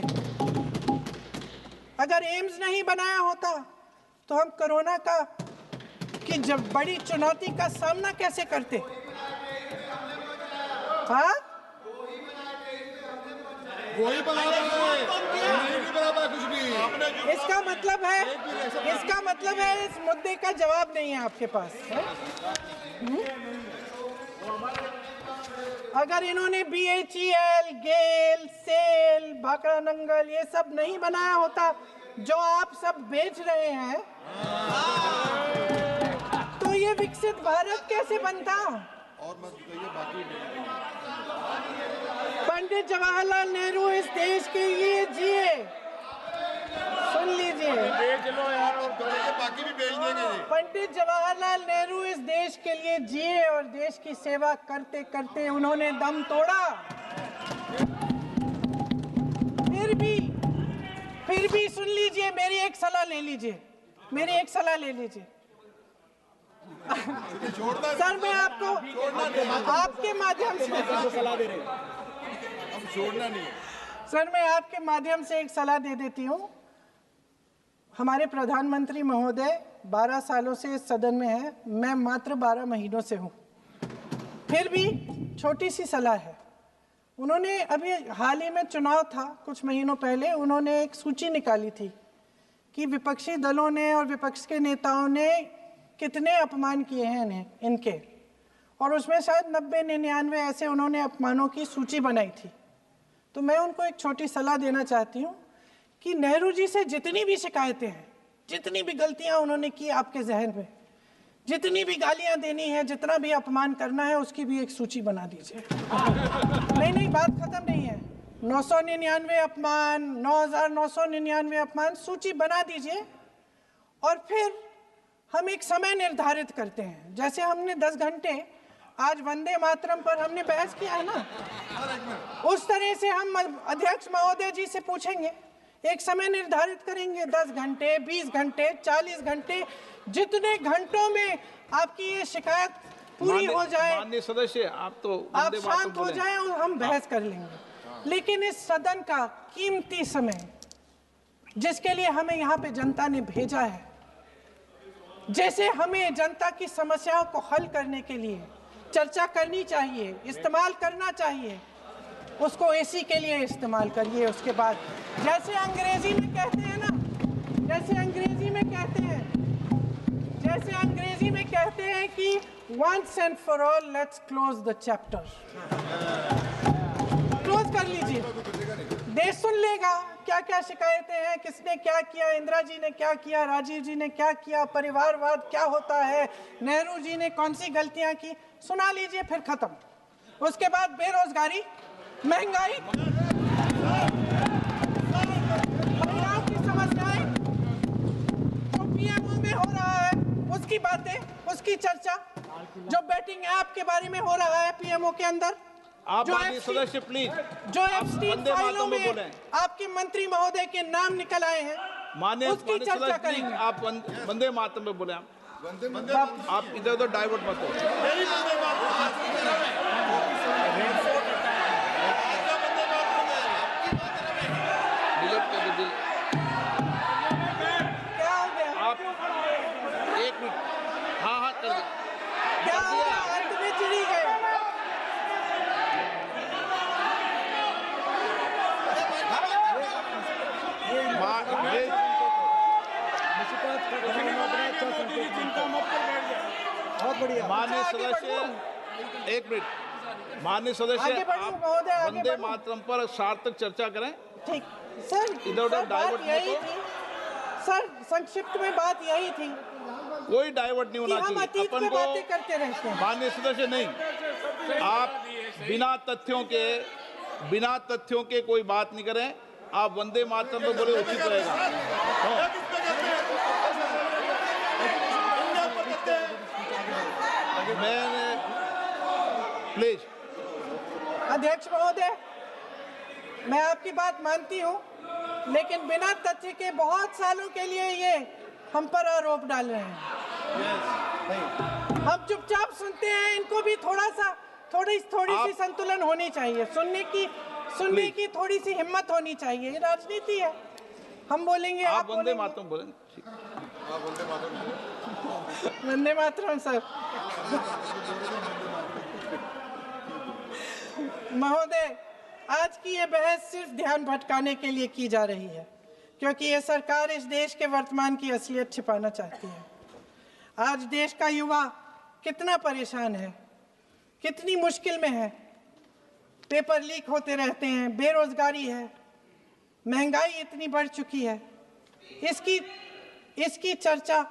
अगर एम्स नहीं बनाया होता तो हम कोरोना की जब बड़ी चुनौती का सामना कैसे करते? हाँ, वही बना कुछ भी। इसका मतलब है इस मुद्दे का जवाब नहीं है आपके पास है? अगर इन्होंने BHEL, गेल, सेल, भाखड़ा नंगल ये सब नहीं बनाया होता जो आप सब बेच रहे हैं, तो ये विकसित भारत कैसे बनता? और मत कहिए बाकी। पंडित जवाहरलाल नेहरू इस देश के लिए जिए। सुन लीजिए, बेच लो यार, और बाकी भी बेच देंगे। पंडित जवाहरलाल नेहरू इस देश के लिए जिए और देश की सेवा करते करते उन्होंने दम तोड़ा। फिर भी सुन लीजिए, मेरी एक सलाह ले लीजिए। सर, मैं आपके माध्यम से सलाह दे रहे हैं। हम छोड़ना नहीं। सर, मैं आपके माध्यम से एक सलाह दे देती हूँ। हमारे प्रधानमंत्री महोदय 12 सालों से इस सदन में हैं, मैं मात्र 12 महीनों से हूँ। फिर भी छोटी सी सलाह है। उन्होंने अभी हाल ही में चुनाव था, कुछ महीनों पहले उन्होंने एक सूची निकाली थी कि विपक्षी दलों ने और विपक्ष के नेताओं ने कितने अपमान किए हैं इनके, और उसमें शायद 90-99 ऐसे उन्होंने अपमानों की सूची बनाई थी। तो मैं उनको एक छोटी सलाह देना चाहती हूँ कि नेहरू जी से जितनी भी शिकायतें हैं, जितनी भी गलतियाँ उन्होंने की आपके जहन में, जितनी भी गालियाँ देनी है, जितना भी अपमान करना है, उसकी भी एक सूची बना दीजिए। नहीं, बात खत्म नहीं है। 999 अपमान, 9,999 अपमान, सूची बना दीजिए और फिर हम एक समय निर्धारित करते हैं। जैसे हमने 10 घंटे आज वंदे मातरम पर हमने बहस किया है ना, उस तरह से हम अध्यक्ष महोदय जी से पूछेंगे, एक समय निर्धारित करेंगे, 10 घंटे, 20 घंटे, 40 घंटे, जितने घंटों में आपकी ये शिकायत पूरी हो जाए, माननीय सदस्य आप शांत हो जाए और हम बहस कर लेंगे। लेकिन इस सदन का कीमती समय, जिसके लिए हमें यहाँ पे जनता ने भेजा है, जैसे हमें जनता की समस्याओं को हल करने के लिए चर्चा करनी चाहिए, इस्तेमाल करना चाहिए, उसको इसी के लिए इस्तेमाल करिए। उसके बाद जैसे अंग्रेजी में कहते हैं ना, जैसे अंग्रेजी में कहते हैं कि once and for all let's close the chapter, close कर लीजिए। देश सुन लेगा क्या क्या शिकायतें हैं, किसने क्या किया, इंदिरा जी ने क्या किया, राजीव जी ने क्या किया, परिवारवाद क्या होता है, नेहरू जी ने कौन सी गलतियां की, सुना लीजिए, फिर खत्म। उसके बाद बेरोजगारी, महंगाई, महिलाओं की समस्याएं, जो पीएमओ में हो रहा है उसकी बातें, उसकी चर्चा, जो बैटिंग ऐप के बारे में हो रहा है पीएमओ के अंदर, आप सदस्य प्लीज, जो एप्स्टीन फाइलों में आपके मंत्री महोदय के नाम निकल आए हैं, उसकी चर्चा करेंगे। आप वंदे मातरम में बोले, आप इधर उधर डाइवर्ट मत हो। क्या हो गया? आप 1 मिनट, हाँ कर दो। क्या बहुत बढ़िया। माननीय आगे सदस्य, एक मिनट। माननीय सदस्य, आगे बढ़ूं, आप महोदय, आगे वंदे बढ़ूं। मातरम पर सार्थक चर्चा करें। ठीक सर, इधर-उधर सर, बात डाइवर्ट मत यही हो। थी सर, संक्षिप्त में बात यही थी कोई डाइवर्ट नहीं कि होना हम चाहिए अतीत अपन पे को। बातें करते रहते हैं। माननीय सदस्य, नहीं, आप बिना तथ्यों के कोई बात नहीं करें। आप वंदे मातरम पे बोले उचित रहेगा। मैंने प्लीज। अध्यक्ष महोदय, मैं आपकी बात मानती हूं, लेकिन बिना तथ्य के बहुत सालों के लिए ये हम पर आरोप डाल रहे हैं। हम चुपचाप सुनते हैं, इनको भी थोड़ी सी संतुलन होनी चाहिए। सुनने की थोड़ी सी हिम्मत होनी चाहिए। ये राजनीति है, हम बोलेंगे, आप आप वंदे बोलेंगे। मातरम बोलें। ठीक। वंदे मातरम सर। महोदय, आज की ये बहस सिर्फ ध्यान भटकाने के लिए की जा रही है, क्योंकि ये सरकार इस देश के वर्तमान की असलियत छिपाना चाहती है। आज देश का युवा कितना परेशान है, कितनी मुश्किल में है। पेपर लीक होते रहते हैं, बेरोजगारी है, महंगाई इतनी बढ़ चुकी है। इसकी चर्चा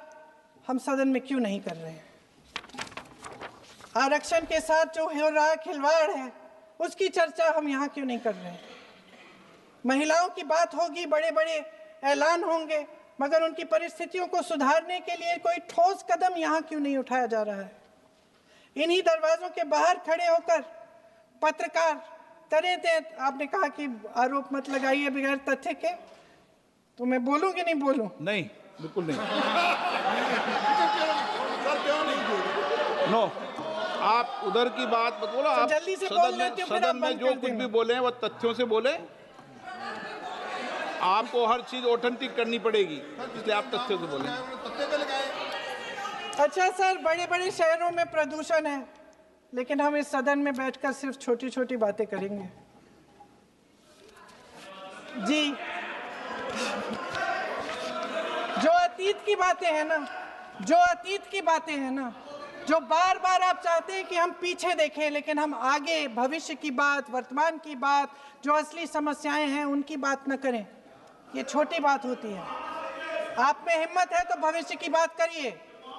हम सदन में क्यों नहीं कर रहे हैं? आरक्षण के साथ जो हो रहा खिलवाड़ है, उसकी चर्चा हम यहाँ क्यों नहीं कर रहे हैं? महिलाओं की बात होगी, बड़े बड़े ऐलान होंगे, मगर उनकी परिस्थितियों को सुधारने के लिए कोई ठोस कदम यहाँ क्यों नहीं उठाया जा रहा है? इन्हीं दरवाजों के बाहर खड़े होकर पत्रकार तरह आपने कहा कि आरोप मत लगाइए बगैर तथ्य के, तो मैं बोलूं कि नहीं बोलूं? नहीं, बिल्कुल नहीं। नो, आप उधर की बात मत बोलो। आप जल्दी से बोल लेते हो, फिर आप सदन में बंद जो कर कुछ देना। भी बोले वो तथ्यों से बोले। आपको हर चीज ऑथेंटिक करनी पड़ेगी, इसलिए आप तथ्यों से बोले। अच्छा सर, बड़े बड़े शहरों में प्रदूषण है, लेकिन हम इस सदन में बैठकर सिर्फ छोटी छोटी बातें करेंगे। जी, जो अतीत की बातें हैं ना, जो बार बार आप चाहते हैं कि हम पीछे देखें, लेकिन हम आगे भविष्य की बात, वर्तमान की बात, जो असली समस्याएं हैं उनकी बात न करें, ये छोटी बात होती है। आप में हिम्मत है तो भविष्य की बात करिए,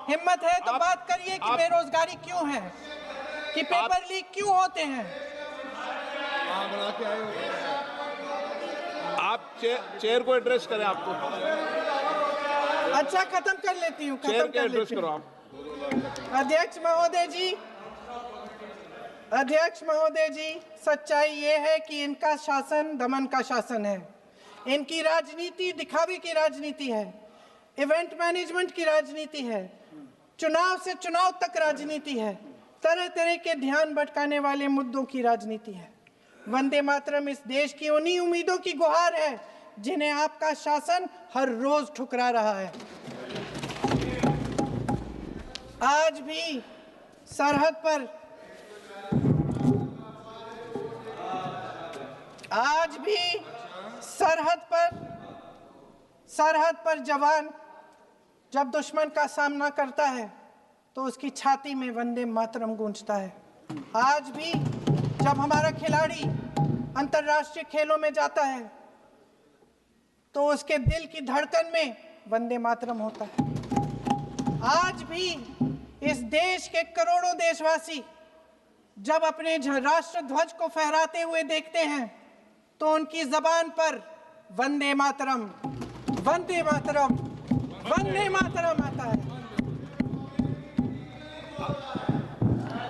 हिम्मत है तो बात करिए कि बेरोजगारी क्यों है, कि पेपर लीक क्यों होते हैं। आप चेयर को एड्रेस करें। आपको अच्छा, खत्म कर लेती हूँ, चेयर के एड्रेस करो आप। अध्यक्ष महोदय जी, सच्चाई ये है कि इनका शासन दमन का शासन है। इनकी राजनीति दिखावे की राजनीति है, इवेंट मैनेजमेंट की राजनीति है, चुनाव से चुनाव तक राजनीति है, तरह तरह के ध्यान भटकाने वाले मुद्दों की राजनीति है। वंदे मातरम इस देश की उन्हीं उम्मीदों की गुहार है जिन्हें आपका शासन हर रोज ठुकरा रहा है। आज भी सरहद पर जवान जब दुश्मन का सामना करता है तो उसकी छाती में वंदे मातरम गूंजता है। आज भी जब हमारा खिलाड़ी अंतर्राष्ट्रीय खेलों में जाता है तो उसके दिल की धड़कन में वंदे मातरम होता है। आज भी इस देश के करोड़ों देशवासी जब अपने राष्ट्र ध्वज को फहराते हुए देखते हैं तो उनकी जबान पर वंदे मातरम, वंदे मातरम, वंदे मातरम आता है।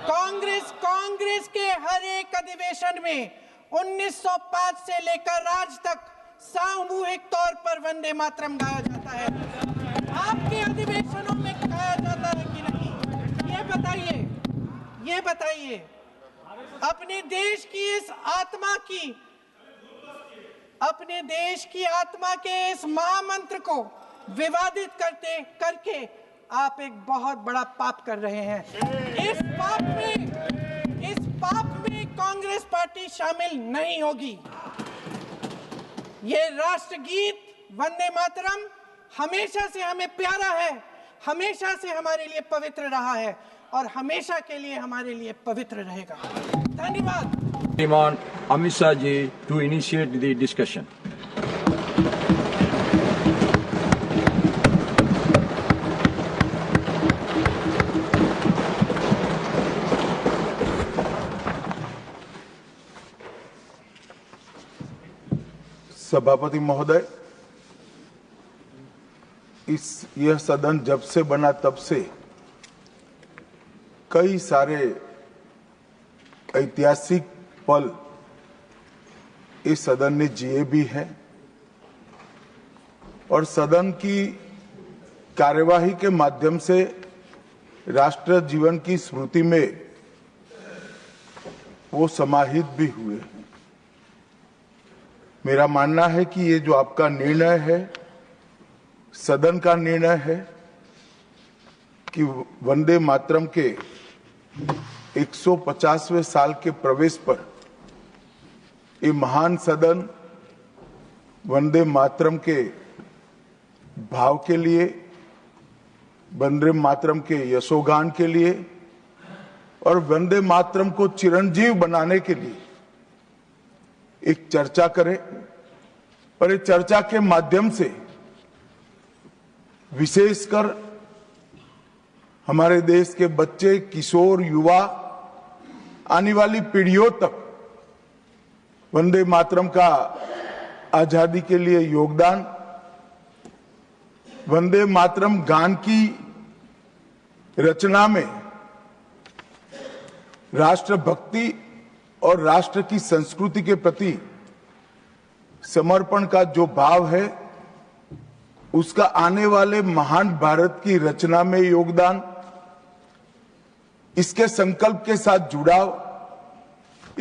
कांग्रेस के हर एक अधिवेशन में 1905 से लेकर आज तक सामूहिक तौर पर वंदे मातरम गाया जाता है। आपके अधिवेशनों में गाया जाता है कि नहीं, ये बताइए। अपने देश की आत्मा के इस महामंत्र को विवादित करके आप एक बहुत बड़ा पाप कर रहे हैं। इस पाप में कांग्रेस पार्टी शामिल नहीं होगी। ये राष्ट्रगीत वंदे मातरम हमेशा से हमें प्यारा है, हमेशा से हमारे लिए पवित्र रहा है और हमेशा के लिए हमारे लिए पवित्र रहेगा। धन्यवाद। Demand Amit Shah ji to initiate the discussion. सभापति महोदय, यह सदन जब से बना तब से कई सारे ऐतिहासिक पल इस सदन ने जिए भी हैं और सदन की कार्यवाही के माध्यम से राष्ट्र जीवन की स्मृति में वो समाहित भी हुए हैं। मेरा मानना है कि ये जो आपका निर्णय है, सदन का निर्णय है कि वंदे मातरम के 150वें साल के प्रवेश पर ये महान सदन वंदे मातरम के भाव के लिए, वंदे मातरम के यशोगान के लिए और वंदे मातरम को चिरंजीव बनाने के लिए एक चर्चा करे और इस चर्चा के माध्यम से विशेषकर हमारे देश के बच्चे, किशोर, युवा, आने वाली पीढ़ियों तक वंदे मातरम का आजादी के लिए योगदान, वंदे मातरम गान की रचना में राष्ट्रभक्ति और राष्ट्र की संस्कृति के प्रति समर्पण का जो भाव है, उसका आने वाले महान भारत की रचना में योगदान, इसके संकल्प के साथ जुड़ाव,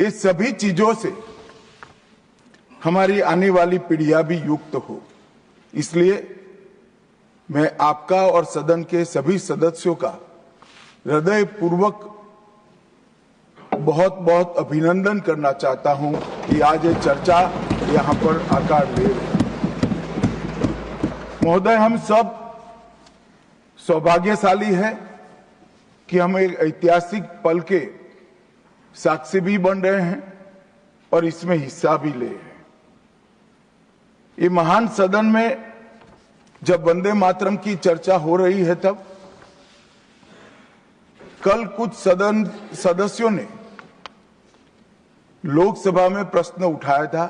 ये सभी चीजों से हमारी आने वाली पीढ़ियां भी युक्त हो। इसलिए मैं आपका और सदन के सभी सदस्यों का हृदयपूर्वक बहुत बहुत अभिनंदन करना चाहता हूं कि आज ये चर्चा यहां पर आकार ले रही है। महोदय, हम सब सौभाग्यशाली हैं कि हम एक ऐतिहासिक पल के साक्षी भी बन रहे हैं और इसमें हिस्सा भी ले रहे हैं। ये महान सदन में जब वंदे मातरम की चर्चा हो रही है, तब कल कुछ सदन सदस्यों ने लोकसभा में प्रश्न उठाया था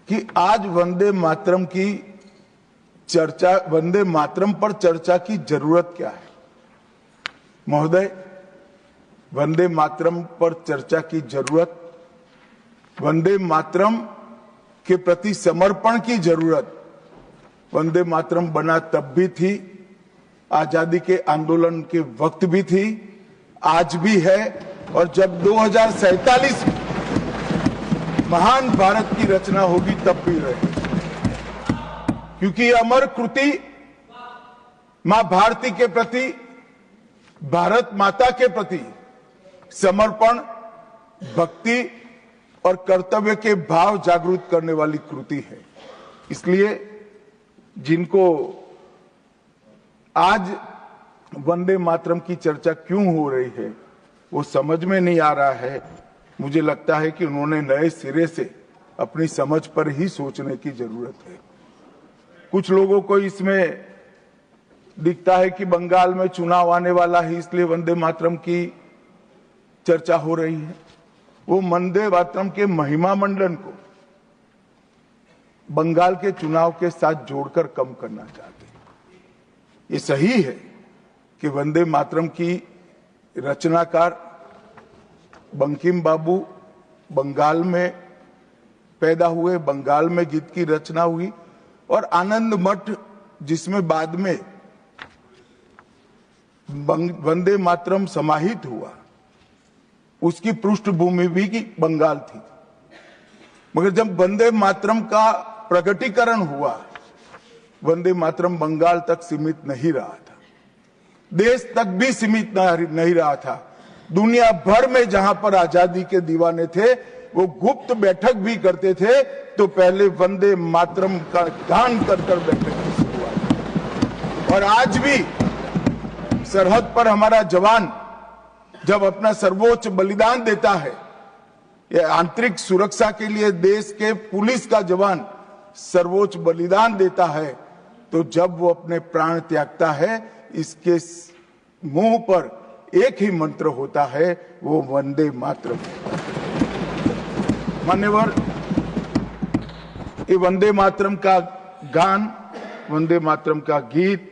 कि आज वंदे मातरम की चर्चा, वंदे मातरम पर चर्चा की जरूरत क्या है। महोदय, वंदे मातरम पर चर्चा की जरूरत, वंदे मातरम के प्रति समर्पण की जरूरत वंदे मातरम बना तब भी थी, आजादी के आंदोलन के वक्त भी थी, आज भी है और जब 2047 में महान भारत की रचना होगी तब भी रहे। क्योंकि ये अमर कृति मां भारती के प्रति, भारत माता के प्रति समर्पण, भक्ति और कर्तव्य के भाव जागृत करने वाली कृति है। इसलिए जिनको आज वंदे मातरम की चर्चा क्यों हो रही है वो समझ में नहीं आ रहा है। मुझे लगता है कि उन्होंने नए सिरे से अपनी समझ पर ही सोचने की जरूरत है। कुछ लोगों को इसमें दिखता है कि बंगाल में चुनाव आने वाला है, इसलिए वंदे मातरम की चर्चा हो रही है। वो वंदे मातरम के महिमा मंडन को बंगाल के चुनाव के साथ जोड़कर कम करना चाहते हैं। ये सही है कि वंदे मातरम की रचनाकार बंकिम बाबू बंगाल में पैदा हुए, बंगाल में गीत की रचना हुई और आनंद मठ जिसमें बाद में वंदे मातरम समाहित हुआ, उसकी पृष्ठभूमि भी की बंगाल थी। मगर जब वंदे मातरम का प्रकटीकरण हुआ, वंदे मातरम बंगाल तक सीमित नहीं रहा था, देश तक भी सीमित नहीं रहा था। दुनिया भर में जहां पर आजादी के दीवाने थे वो गुप्त बैठक भी करते थे तो पहले वंदे मातरम का गान कर बैठक की शुरुआत। और आज भी सरहद पर हमारा जवान जब अपना सर्वोच्च बलिदान देता है, ये आंतरिक सुरक्षा के लिए देश के पुलिस का जवान सर्वोच्च बलिदान देता है, तो जब वो अपने प्राण त्यागता है, इसके मुंह पर एक ही मंत्र होता है, वो वंदे मातरम। मान्यवर, ये वंदे मातरम का गान, वंदे मातरम का गीत,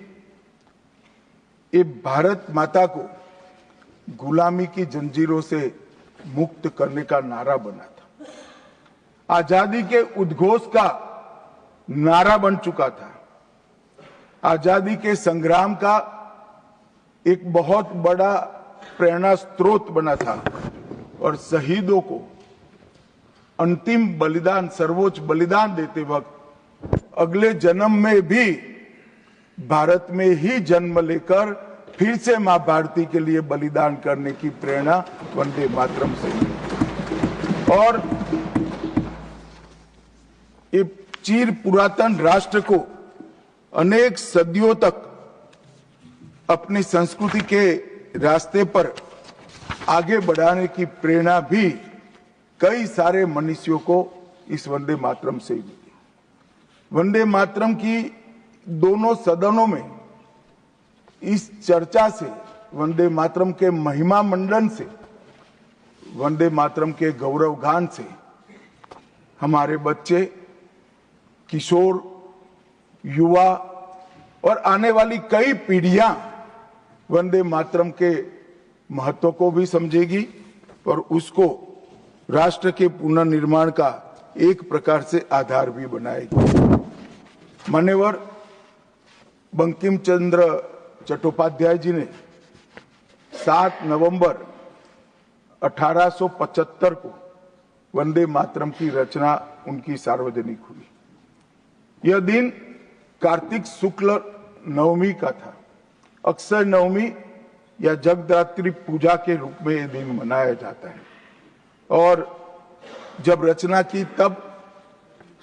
ये भारत माता को गुलामी की जंजीरों से मुक्त करने का नारा बना था, आजादी के उद्घोष का नारा बन चुका था, आजादी के संग्राम का एक बहुत बड़ा प्रेरणा स्रोत बना था, और शहीदों को अंतिम बलिदान, सर्वोच्च बलिदान देते वक्त अगले जन्म में भी भारत में ही जन्म लेकर फिर से मां भारती के लिए बलिदान करने की प्रेरणा वंदे मातरम से मिली। और ये चिर पुरातन राष्ट्र को अनेक सदियों तक अपनी संस्कृति के रास्ते पर आगे बढ़ाने की प्रेरणा भी कई सारे मनुष्यों को इस वंदे मातरम से मिली। वंदे मातरम की दोनों सदनों में इस चर्चा से, वंदे मातरम के महिमा मंडन से, वंदे मातरम के गौरव गान से हमारे बच्चे, किशोर, युवा और आने वाली कई पीढ़ियां वंदे मातरम के महत्व को भी समझेगी और उसको राष्ट्र के पुनर्निर्माण का एक प्रकार से आधार भी बनाएगी। मान्यवर, बंकिम चंद्र चट्टोपाध्याय जी ने 7 नवंबर 1875 को वंदे मातरम की रचना उनकी सार्वजनिक हुई। यह दिन कार्तिक शुक्ल नवमी का था। अक्षय नवमी या जगदात्री पूजा के रूप में यह दिन मनाया जाता है। और जब रचना की तब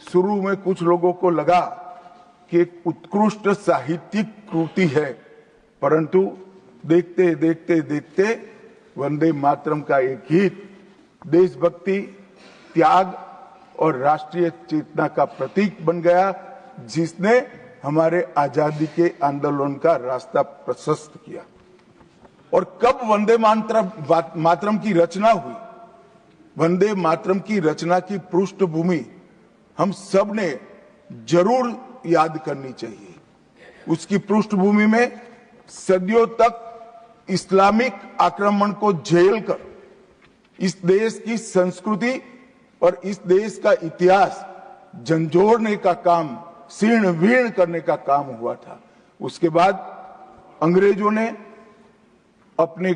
शुरू में कुछ लोगों को लगा कि एक उत्कृष्ट साहित्यिक कृति है, परंतु देखते देखते देखते वंदे मातरम का एक गीत देशभक्ति, त्याग और राष्ट्रीय चेतना का प्रतीक बन गया, जिसने हमारे आजादी के आंदोलन का रास्ता प्रशस्त किया। और कब वंदे मातरम की रचना हुई? वंदे मातरम की रचना की पृष्ठभूमि हम सब ने जरूर याद करनी चाहिए। उसकी पृष्ठभूमि में सदियों तक इस्लामिक आक्रमण को झेल कर इस देश की संस्कृति और इस देश का इतिहास झंझोड़ने का काम, शीर्ण वीर्ण करने का काम हुआ था। उसके बाद अंग्रेजों ने अपने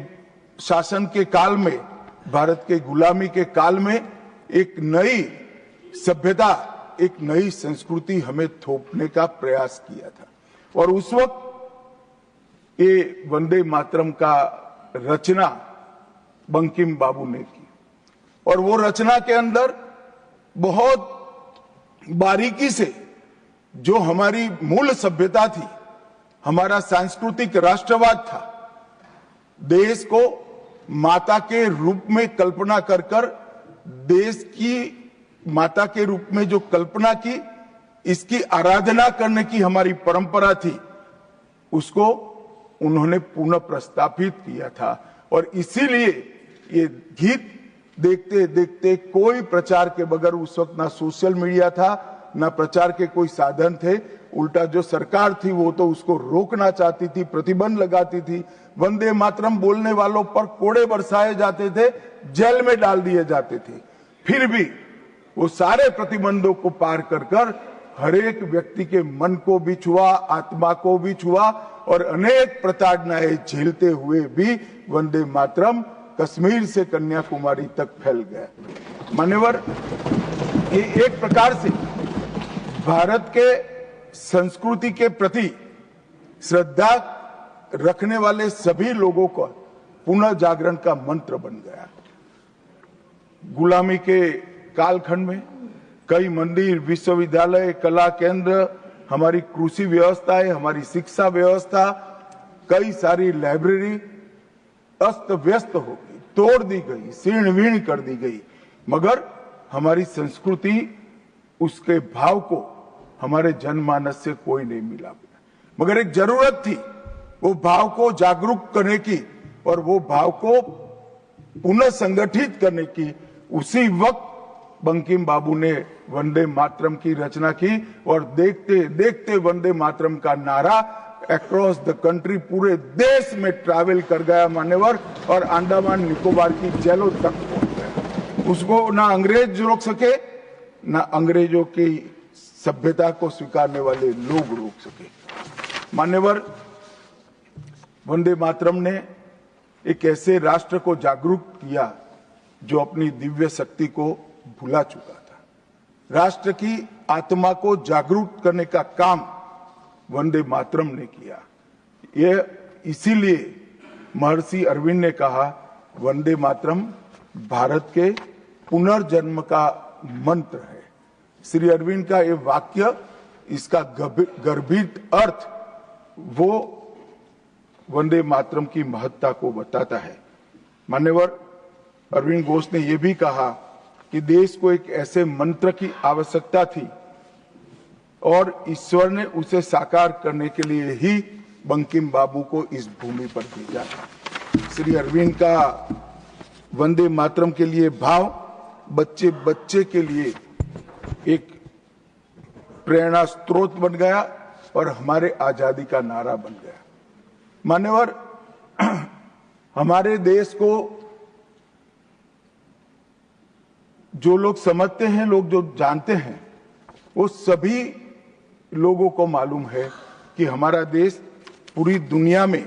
शासन के काल में, भारत के गुलामी के काल में एक नई सभ्यता, एक नई संस्कृति हमें थोपने का प्रयास किया था। और उस वक्त ये वंदे मातरम का रचना बंकिम बाबू ने की, और वो रचना के अंदर बहुत बारीकी से जो हमारी मूल सभ्यता थी, हमारा सांस्कृतिक राष्ट्रवाद था, देश को माता के रूप में कल्पना कर कर, देश की माता के रूप में जो कल्पना की, इसकी आराधना करने की हमारी परंपरा थी, उसको उन्होंने पुनः प्रस्तापित किया था। और इसीलिए ये गीत देखते देखते कोई प्रचार के बगैर, उस वक्त ना सोशल मीडिया था, ना प्रचार के कोई साधन थे, उल्टा जो सरकार थी वो तो उसको रोकना चाहती थी, प्रतिबंध लगाती थी। वंदे मातरम बोलने वालों पर कोड़े बरसाए जाते थे, जेल में डाल दिए जाते थे। फिर भी वो सारे प्रतिबंधों को पार कर कर हर एक व्यक्ति के मन को भी छुआ, आत्मा को भी छुआ, और अनेक प्रताड़नाएं झेलते हुए भी वंदे मातरम कश्मीर से कन्याकुमारी तक फैल गया। मान्यवर, ये एक प्रकार से भारत के संस्कृति के प्रति श्रद्धा रखने वाले सभी लोगों का पुनः जागरण का मंत्र बन गया। गुलामी के कालखंड में कई मंदिर, विश्वविद्यालय, कला केंद्र, हमारी कृषि व्यवस्था है, हमारी शिक्षा व्यवस्था, कई सारी लाइब्रेरी अस्त व्यस्त हो गई, तोड़ दी गई, शीर्ण वीर्ण कर दी गई, मगर हमारी संस्कृति, उसके भाव को हमारे जनमानस से कोई नहीं मिला। मगर एक जरूरत थी वो भाव को जागरूक करने की और वो भाव को पुनः संगठित करने की। उसी वक्त बंकिम बाबू ने वंदे मातरम की रचना की और देखते देखते वंदे मातरम का नारा अक्रॉस द कंट्री, पूरे देश में ट्रैवल कर गया मान्यवर, और अंडमान निकोबार की जेलों तक पहुंच गया। उसको ना अंग्रेज रोक सके, ना अंग्रेजों की सभ्यता को स्वीकारने वाले लोग रोक सके। मान्यवर, वंदे मातरम ने एक ऐसे राष्ट्र को जागरूक किया जो अपनी दिव्य शक्ति को भुला चुका था। राष्ट्र की आत्मा को जागरूक करने का काम वंदे मातरम ने किया। यह इसीलिए महर्षि अरविंद ने कहा, वंदे मातरम भारत के पुनर्जन्म का मंत्र है। श्री अरविंद का ये वाक्य, इसका गर्भित अर्थ वो वंदे मातरम की महत्ता को बताता है। मान्यवर, अरविंद घोष ने यह भी कहा कि देश को एक ऐसे मंत्र की आवश्यकता थी और ईश्वर ने उसे साकार करने के लिए ही बंकिम बाबू को इस भूमि पर भेजा था। श्री अरविंद का वंदे मातरम के लिए भाव बच्चे बच्चे के लिए एक प्रेरणा स्रोत बन गया और हमारे आजादी का नारा बन गया। मान्यवर, हमारे देश को जो लोग समझते हैं, लोग जो जानते हैं, वो सभी लोगों को मालूम है कि हमारा देश पूरी दुनिया में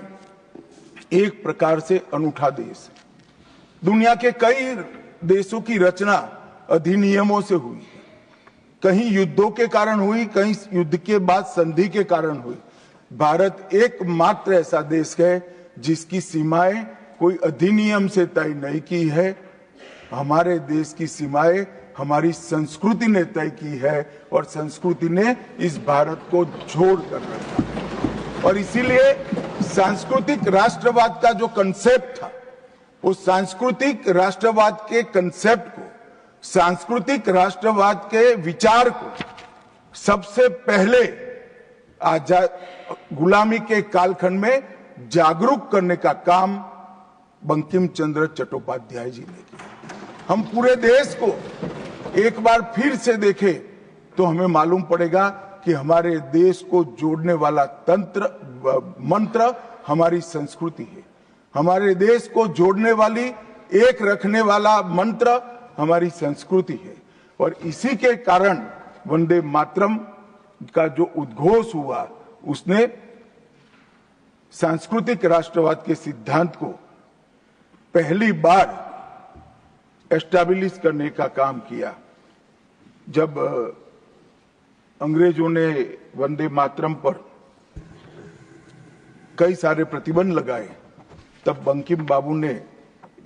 एक प्रकार से अनूठा देश है। दुनिया के कई देशों की रचना अधिनियमों से हुई, कहीं युद्धों के कारण हुई, कहीं युद्ध के बाद संधि के कारण हुई। भारत एकमात्र ऐसा देश है जिसकी सीमाएं कोई अधिनियम से तय नहीं की है। हमारे देश की सीमाएं हमारी संस्कृति ने तय की है और संस्कृति ने इस भारत को जोड़ कर रखा है। और इसीलिए सांस्कृतिक राष्ट्रवाद का जो कंसेप्ट था, उस सांस्कृतिक राष्ट्रवाद के कंसेप्ट को, सांस्कृतिक राष्ट्रवाद के विचार को सबसे पहले गुलामी के कालखंड में जागरूक करने का काम बंकिम चंद्र चट्टोपाध्याय जी ने किया। हम पूरे देश को एक बार फिर से देखें तो हमें मालूम पड़ेगा कि हमारे देश को जोड़ने वाला मंत्र हमारी संस्कृति है। हमारे देश को जोड़ने वाली, एक रखने वाला मंत्र हमारी संस्कृति है। और इसी के कारण वंदे मातरम का जो उद्घोष हुआ, उसने सांस्कृतिक राष्ट्रवाद के सिद्धांत को पहली बार एस्टैब्लिश करने का काम किया। जब अंग्रेजों ने वंदे मातरम पर कई सारे प्रतिबंध लगाए, तब बंकिम बाबू ने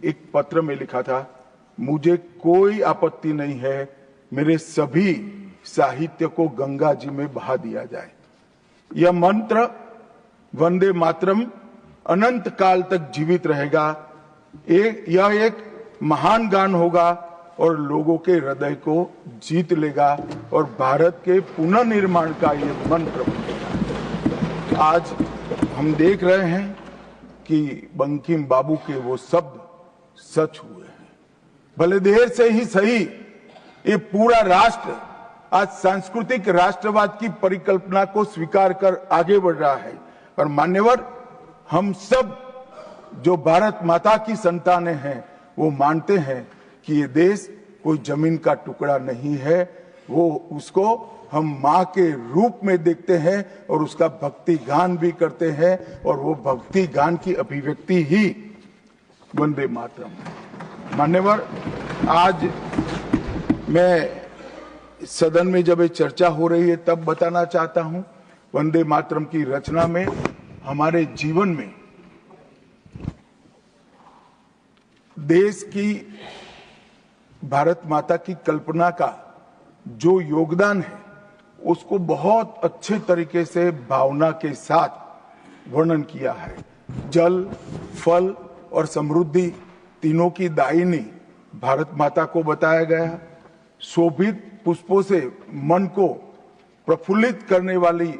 एक पत्र में लिखा था, मुझे कोई आपत्ति नहीं है, मेरे सभी साहित्य को गंगा जी में बहा दिया जाए। यह मंत्र वंदे मातरम अनंत काल तक जीवित रहेगा। यह एक महान गान होगा और लोगों के हृदय को जीत लेगा और भारत के पुनर्निर्माण का यह मंत्र बनेगा। आज हम देख रहे हैं कि बंकिम बाबू के वो शब्द सच हुए हैं। भले देर से ही सही, ये पूरा राष्ट्र आज सांस्कृतिक राष्ट्रवाद की परिकल्पना को स्वीकार कर आगे बढ़ रहा है। और मान्यवर, हम सब जो भारत माता की संतानें हैं, वो मानते हैं कि ये देश कोई जमीन का टुकड़ा नहीं है। वो उसको हम माँ के रूप में देखते हैं और उसका भक्ति गान भी करते हैं, और वो भक्ति गान की अभिव्यक्ति ही वंदे मातरम। मान्यवर, आज मैं सदन में जब ये चर्चा हो रही है तब बताना चाहता हूं, वंदे मातरम की रचना में हमारे जीवन में देश की, भारत माता की कल्पना का जो योगदान है, उसको बहुत अच्छे तरीके से भावना के साथ वर्णन किया है। जल, फल और समृद्धि तीनों की दायिनी भारत माता को बताया गया। शोभित पुष्पों से मन को प्रफुल्लित करने वाली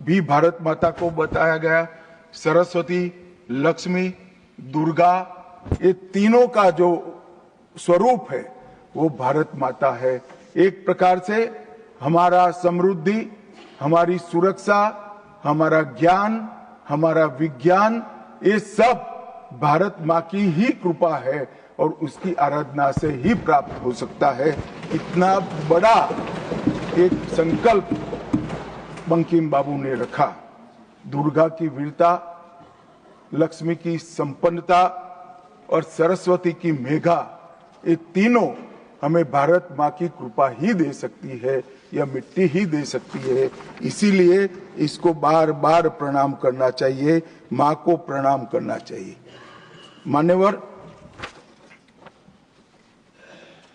भी भारत माता को बताया गया। सरस्वती, लक्ष्मी, दुर्गा, ये तीनों का जो स्वरूप है वो भारत माता है। एक प्रकार से हमारा समृद्धि, हमारी सुरक्षा, हमारा ज्ञान, हमारा विज्ञान, ये सब भारत माँ की ही कृपा है और उसकी आराधना से ही प्राप्त हो सकता है। इतना बड़ा एक संकल्प बंकिम बाबू ने रखा। दुर्गा की वीरता, लक्ष्मी की संपन्नता और सरस्वती की मेघा, ये तीनों हमें भारत माँ की कृपा ही दे सकती है, या मिट्टी ही दे सकती है। इसीलिए इसको बार बार प्रणाम करना चाहिए, माँ को प्रणाम करना चाहिए। मान्यवर,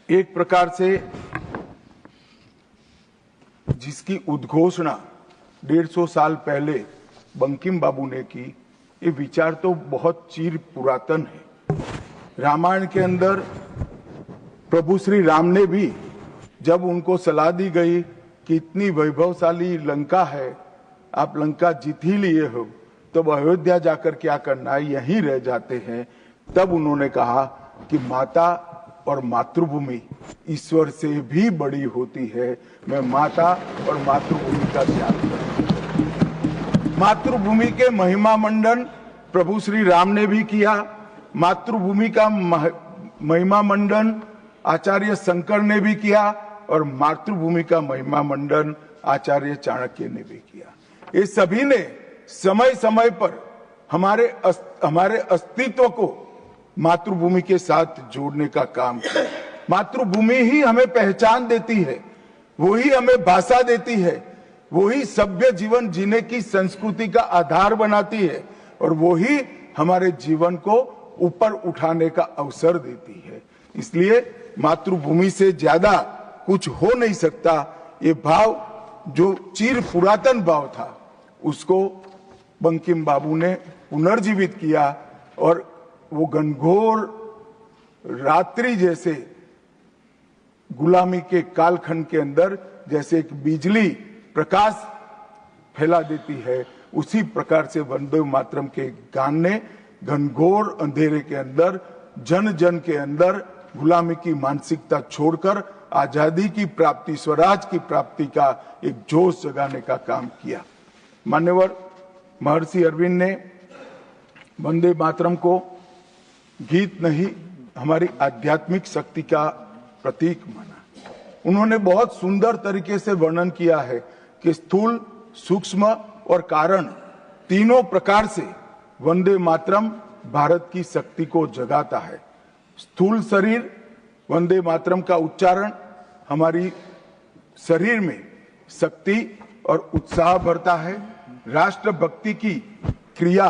एक प्रकार से जिसकी उद्घोषणा 150 साल पहले बंकिम बाबू ने की, ये विचार तो बहुत चिर पुरातन है। रामायण के अंदर प्रभु श्री राम ने भी जब उनको सलाह दी गई कि इतनी वैभवशाली लंका है, आप लंका जीत ही लिए हो, तब अयोध्या जाकर क्या करना है, यहीं रह जाते हैं। तब उन्होंने कहा कि माता और मातृभूमि ईश्वर से भी बड़ी होती है, मैं माता और मातृभूमि का त्याग करूं। मातृभूमि के महिमा मंडन प्रभु श्री राम ने भी किया। मातृभूमि का महिमा मंडन आचार्य शंकर ने भी किया और मातृभूमि का महिमा मंडन आचार्य चाणक्य ने भी किया। ये सभी ने समय समय पर हमारे अस्तित्व को मातृभूमि के साथ जोड़ने का काम किया। मातृभूमि ही हमें पहचान देती है, वो ही हमें भाषा देती है, वो ही सभ्य जीवन जीने की संस्कृति का आधार बनाती है और वो ही हमारे जीवन को ऊपर उठाने का अवसर देती है। इसलिए मातृभूमि से ज्यादा कुछ हो नहीं सकता। ये भाव जो चिर पुरातन भाव था, उसको बंकिम बाबू ने पुनर्जीवित किया और वो घनघोर रात्रि जैसे गुलामी के कालखंड के अंदर जैसे एक बिजली प्रकाश फैला देती है, उसी प्रकार से वंदे मातरम के गान ने घनघोर अंधेरे के अंदर, जन जन के अंदर गुलामी की मानसिकता छोड़कर आजादी की प्राप्ति, स्वराज की प्राप्ति का एक जोश जगाने का काम किया। मान्यवर, महर्षि अरविंद ने वंदे मातरम को गीत नहीं, हमारी आध्यात्मिक शक्ति का प्रतीक माना। उन्होंने बहुत सुंदर तरीके से वर्णन किया है कि स्थूल, सूक्ष्म और कारण तीनों प्रकार से वंदे मातरम भारत की शक्ति को जगाता है। स्थूल शरीर, वंदे मातरम का उच्चारण हमारी शरीर में शक्ति और उत्साह भरता है। राष्ट्रभक्ति की क्रिया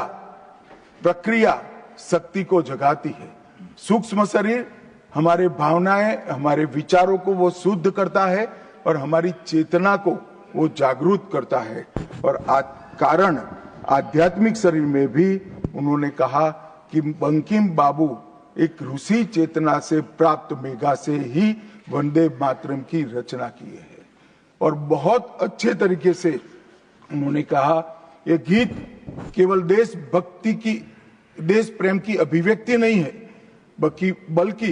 प्रक्रिया शक्ति को जगाती है। सूक्ष्म शरीर हमारे भावनाएं, हमारे विचारों को वो शुद्ध करता है और हमारी चेतना को वो जागरूक करता है। और कारण आध्यात्मिक शरीर में भी उन्होंने कहा कि बंकिम बाबू एक ऋषि चेतना से प्राप्त मेघा से ही वंदे मातरम की रचना की है। और बहुत अच्छे तरीके से उन्होंने कहा, यह गीत केवल देशभक्ति की, देश प्रेम की अभिव्यक्ति नहीं है, बल्कि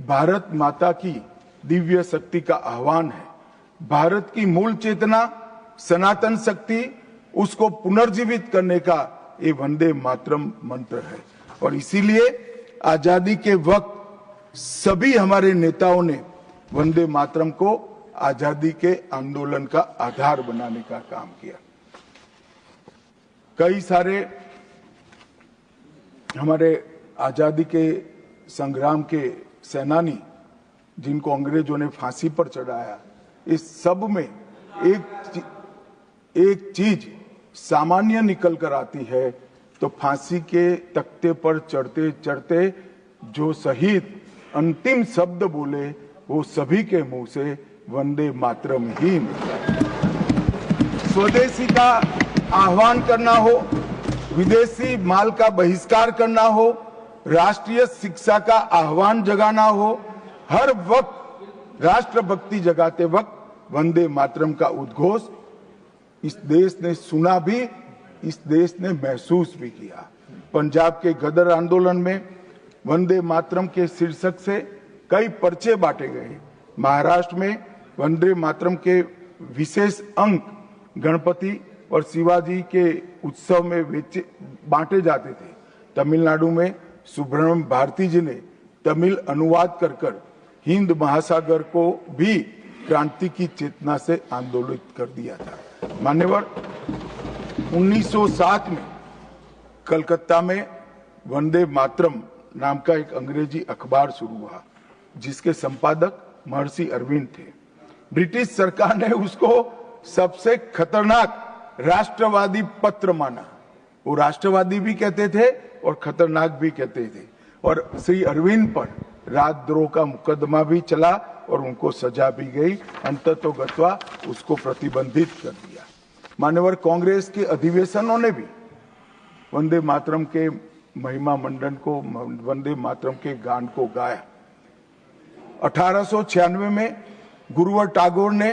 भारत माता की दिव्य शक्ति का आह्वान है। भारत की मूल चेतना, सनातन शक्ति, उसको पुनर्जीवित करने का ये वंदे मातरम मंत्र है। और इसीलिए आजादी के वक्त सभी हमारे नेताओं ने वंदे मातरम को आजादी के आंदोलन का आधार बनाने का काम किया। कई सारे हमारे आजादी के संग्राम के सेनानी जिनको अंग्रेजों ने फांसी पर चढ़ाया, इस सब में एक चीज सामान्य निकल कर आती है, तो फांसी के तख्ते पर चढ़ते चढ़ते जो शहीद अंतिम शब्द बोले वो सभी के मुंह से वंदे मातरम ही निकला। स्वदेशी का आह्वान करना हो, विदेशी माल का बहिष्कार करना हो, राष्ट्रीय शिक्षा का आह्वान जगाना हो, हर वक्त राष्ट्रभक्ति जगाते वक्त वंदे मातरम का उद्घोष इस देश ने सुना भी, इस देश ने महसूस भी किया। पंजाब के गदर आंदोलन में वंदे मातरम के शीर्षक से कई पर्चे बांटे गए। महाराष्ट्र में वंदे मातरम के विशेष अंक गणपति और शिवाजी के उत्सव में बांटे जाते थे। तमिलनाडु में सुब्रह्मण्यम भारती जी ने तमिल अनुवाद कर हिंद महासागर को भी क्रांति की चेतना से आंदोलित कर दिया था। मान्यवर, 1907 में कलकत्ता में वंदे मातरम नाम का एक अंग्रेजी अखबार शुरू हुआ, जिसके संपादक महर्षि अरविंद थे। ब्रिटिश सरकार ने उसको सबसे खतरनाक राष्ट्रवादी पत्र माना। वो राष्ट्रवादी भी कहते थे और खतरनाक भी कहते थे। और श्री अरविंद पर राजद्रोह का मुकदमा भी चला और उनको सजा भी गई। अंततोगत्वा उसको प्रतिबंधित कर दिया। मान्यवर, कांग्रेस के अधिवेशनों ने भी वंदे मातरम के महिमा मंडन को, वंदे मातरम के गान को गाया। 1896 में गुरुवर टैगोर ने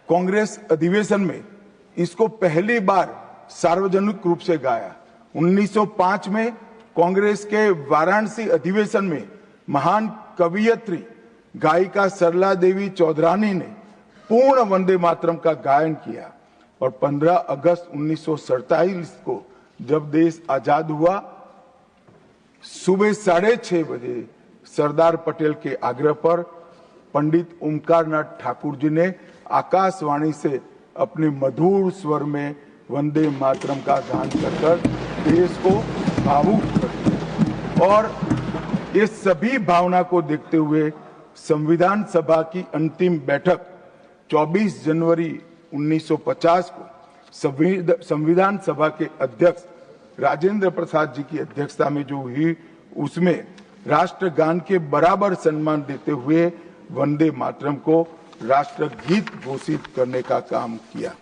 कांग्रेस अधिवेशन में इसको पहली बार सार्वजनिक रूप से गाया। 1905 में कांग्रेस के वाराणसी अधिवेशन में महान कवियत्री गायिका सरला देवी चौधरानी ने पूर्ण वंदे मातरम का गायन किया। और 15 अगस्त 1947 को जब देश आजाद हुआ, सुबह 6:30 बजे सरदार पटेल के आग्रह पर पंडित ओमकारनाथ ठाकुर जी ने आकाशवाणी से अपने मधुर स्वर में वंदे मातरम का गान कर देश को भावुक कर दिया। और ये सभी भावना को देखते हुए संविधान सभा की अंतिम बैठक 24 जनवरी 1950 को संविधान सभा के अध्यक्ष राजेंद्र प्रसाद जी की अध्यक्षता में जो हुई, उसमें राष्ट्रगान के बराबर सम्मान देते हुए वंदे मातरम को राष्ट्रगीत घोषित करने का काम किया।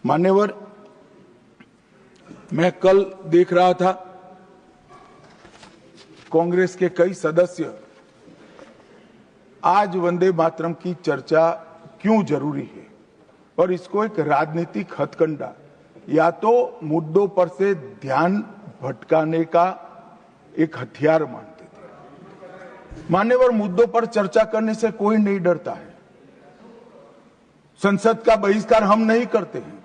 मान्यवर, मैं कल देख रहा था कांग्रेस के कई सदस्य आज वंदे मातरम की चर्चा क्यों जरूरी है और इसको एक राजनीतिक हथकंडा या तो मुद्दों पर से ध्यान भटकाने का एक हथियार मानते थे। मान्यवर, मुद्दों पर चर्चा करने से कोई नहीं डरता है। संसद का बहिष्कार हम नहीं करते हैं।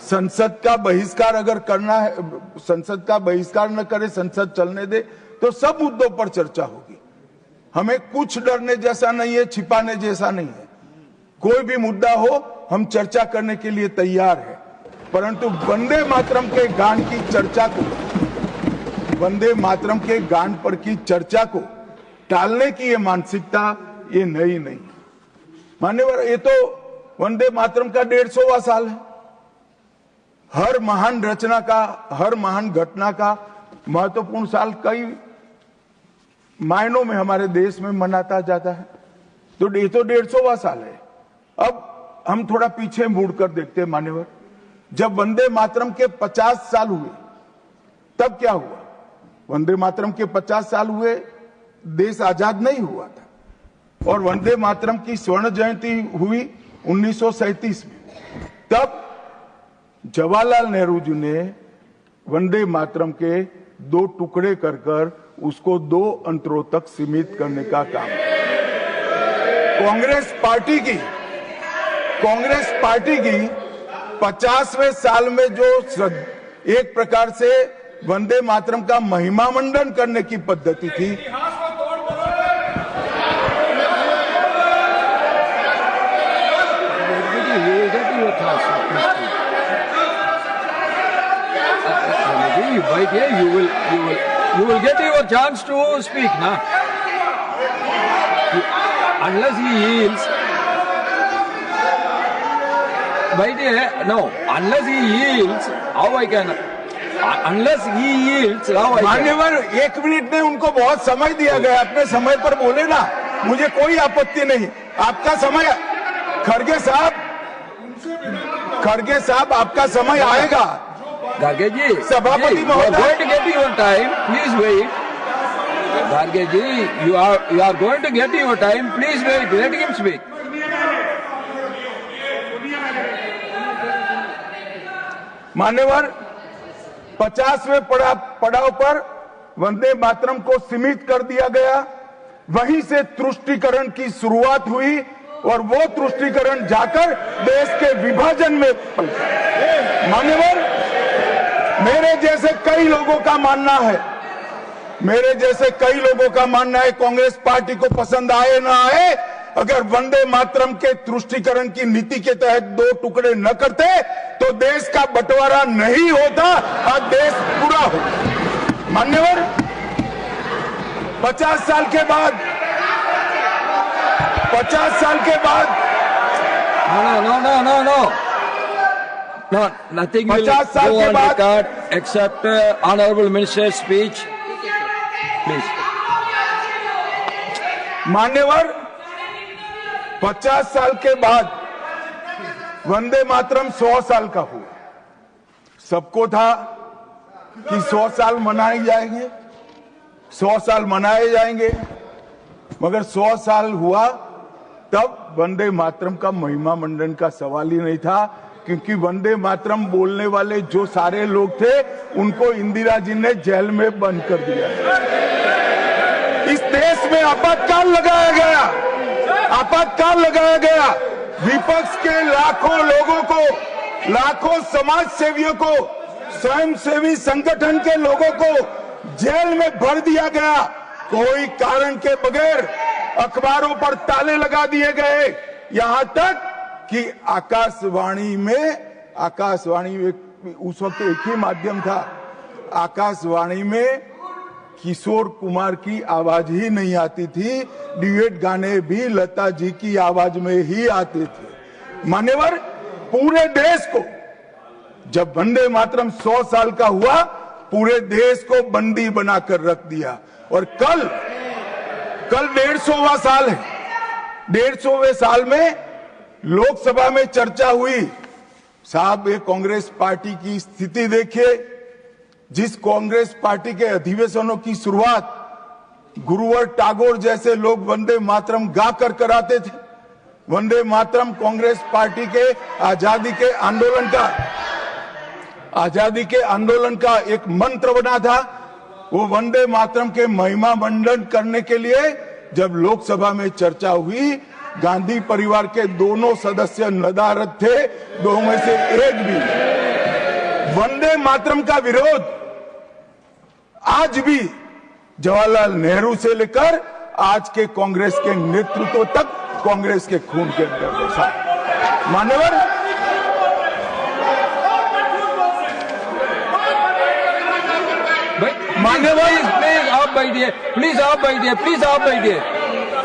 संसद का बहिष्कार अगर करना है, संसद का बहिष्कार न करे, संसद चलने दे, तो सब मुद्दों पर चर्चा होगी। हमें कुछ डरने जैसा नहीं है, छिपाने जैसा नहीं है। कोई भी मुद्दा हो, हम चर्चा करने के लिए तैयार है। परंतु वंदे मातरम के गान की चर्चा को, वंदे मातरम के गान पर की चर्चा को टालने की ये मानसिकता ये नई नहीं है। मान्यवर, ये तो वंदे मातरम का 150वां साल है। हर महान रचना का, हर महान घटना का महत्वपूर्ण साल कई मायनों में हमारे देश में मनाता जाता है। तो ये तो 150वां साल है। अब हम थोड़ा पीछे मुड़कर देखते हैं। मान्यवर, जब वंदे मातरम के 50 साल हुए तब क्या हुआ? वंदे मातरम के 50 साल हुए, देश आजाद नहीं हुआ था। और वंदे मातरम की स्वर्ण जयंती हुई 1937 में। तब जवाहरलाल नेहरू जी ने वंदे मातरम के 2 टुकड़े कर उसको 2 अंतरों तक सीमित करने का काम किया। कांग्रेस पार्टी की 50वें साल में जो एक प्रकार से वंदे मातरम का महिमा मंडन करने की पद्धति थी, you will get your chance to speak, na? Unless he yields, unless he yields, how I can? Unless he yields, how I can? मान्यवर, 1 मिनट में उनको बहुत समय दिया गया, अपने समय पर बोले ना, मुझे कोई आपत्ति नहीं। आपका समय, खड़गे साहब, आपका समय आएगा। Garge ji, सभापति you are महोदय, going to get your time. Please wait. Garge ji, you are going to get your time. Please wait. Let him speak. मान्यवर 50वें पड़ाव पर वंदे मातरम को सीमित कर दिया गया। वहीं से तुष्टीकरण की शुरुआत हुई और वो तुष्टीकरण जाकर देश के विभाजन में पलटा। मान्यवर, मेरे जैसे कई लोगों का मानना है, कांग्रेस पार्टी को पसंद आए ना आए, अगर वंदे मातरम के तुष्टीकरण की नीति के तहत 2 टुकड़े न करते तो देश का बंटवारा नहीं होता, आज देश पूरा हो। मान्यवर, 50 साल के बाद No, nothing will 50 साल go के on बाद record except honorable minister's speech. Please. मान्यवर, 50 साल के बाद वंदे मातरम 100 साल का हुआ। सबको था कि 100 साल मनाए जाएंगे, 100 साल मनाए जाएंगे, मगर 100 साल हुआ तब वंदे मातरम का महिमा मंडन का सवाल ही नहीं था, क्योंकि वंदे मातरम बोलने वाले जो सारे लोग थे उनको इंदिरा जी ने जेल में बंद कर दिया। इस देश में आपातकाल लगाया गया। विपक्ष के लाखों लोगों को, लाखों समाज सेवियों को, स्वयंसेवी संगठन के लोगों को जेल में भर दिया गया। कोई कारण के बगैर अखबारों पर ताले लगा दिए गए। यहां तक कि आकाशवाणी में उस वक्त एक ही माध्यम था, आकाशवाणी में किशोर कुमार की आवाज ही नहीं आती थी, ड्यूएट गाने भी लता जी की आवाज में ही आते थे। मान्यवर, पूरे देश को जब वंदे मातरम 100 साल का हुआ, पूरे देश को बंदी बनाकर रख दिया। और कल 150वां साल है। 150वें साल में लोकसभा में चर्चा हुई। साहब, ये कांग्रेस पार्टी की स्थिति देखिए। जिस कांग्रेस पार्टी के अधिवेशनों की शुरुआत गुरुवर टैगोर जैसे लोग वंदे मातरम गाकर कराते थे। वंदे मातरम कांग्रेस पार्टी के आजादी के आंदोलन का एक मंत्र बना था। वो वंदे मातरम के महिमा मंडन करने के लिए जब लोकसभा में चर्चा हुई, गांधी परिवार के दोनों सदस्य नदारद थे, दो में से एक भी। वंदे मातरम का विरोध आज भी जवाहरलाल नेहरू से लेकर आज के कांग्रेस के नेतृत्व तक कांग्रेस के खून के अंदर बसा। मान्यवर, प्लीज आप बैठिए।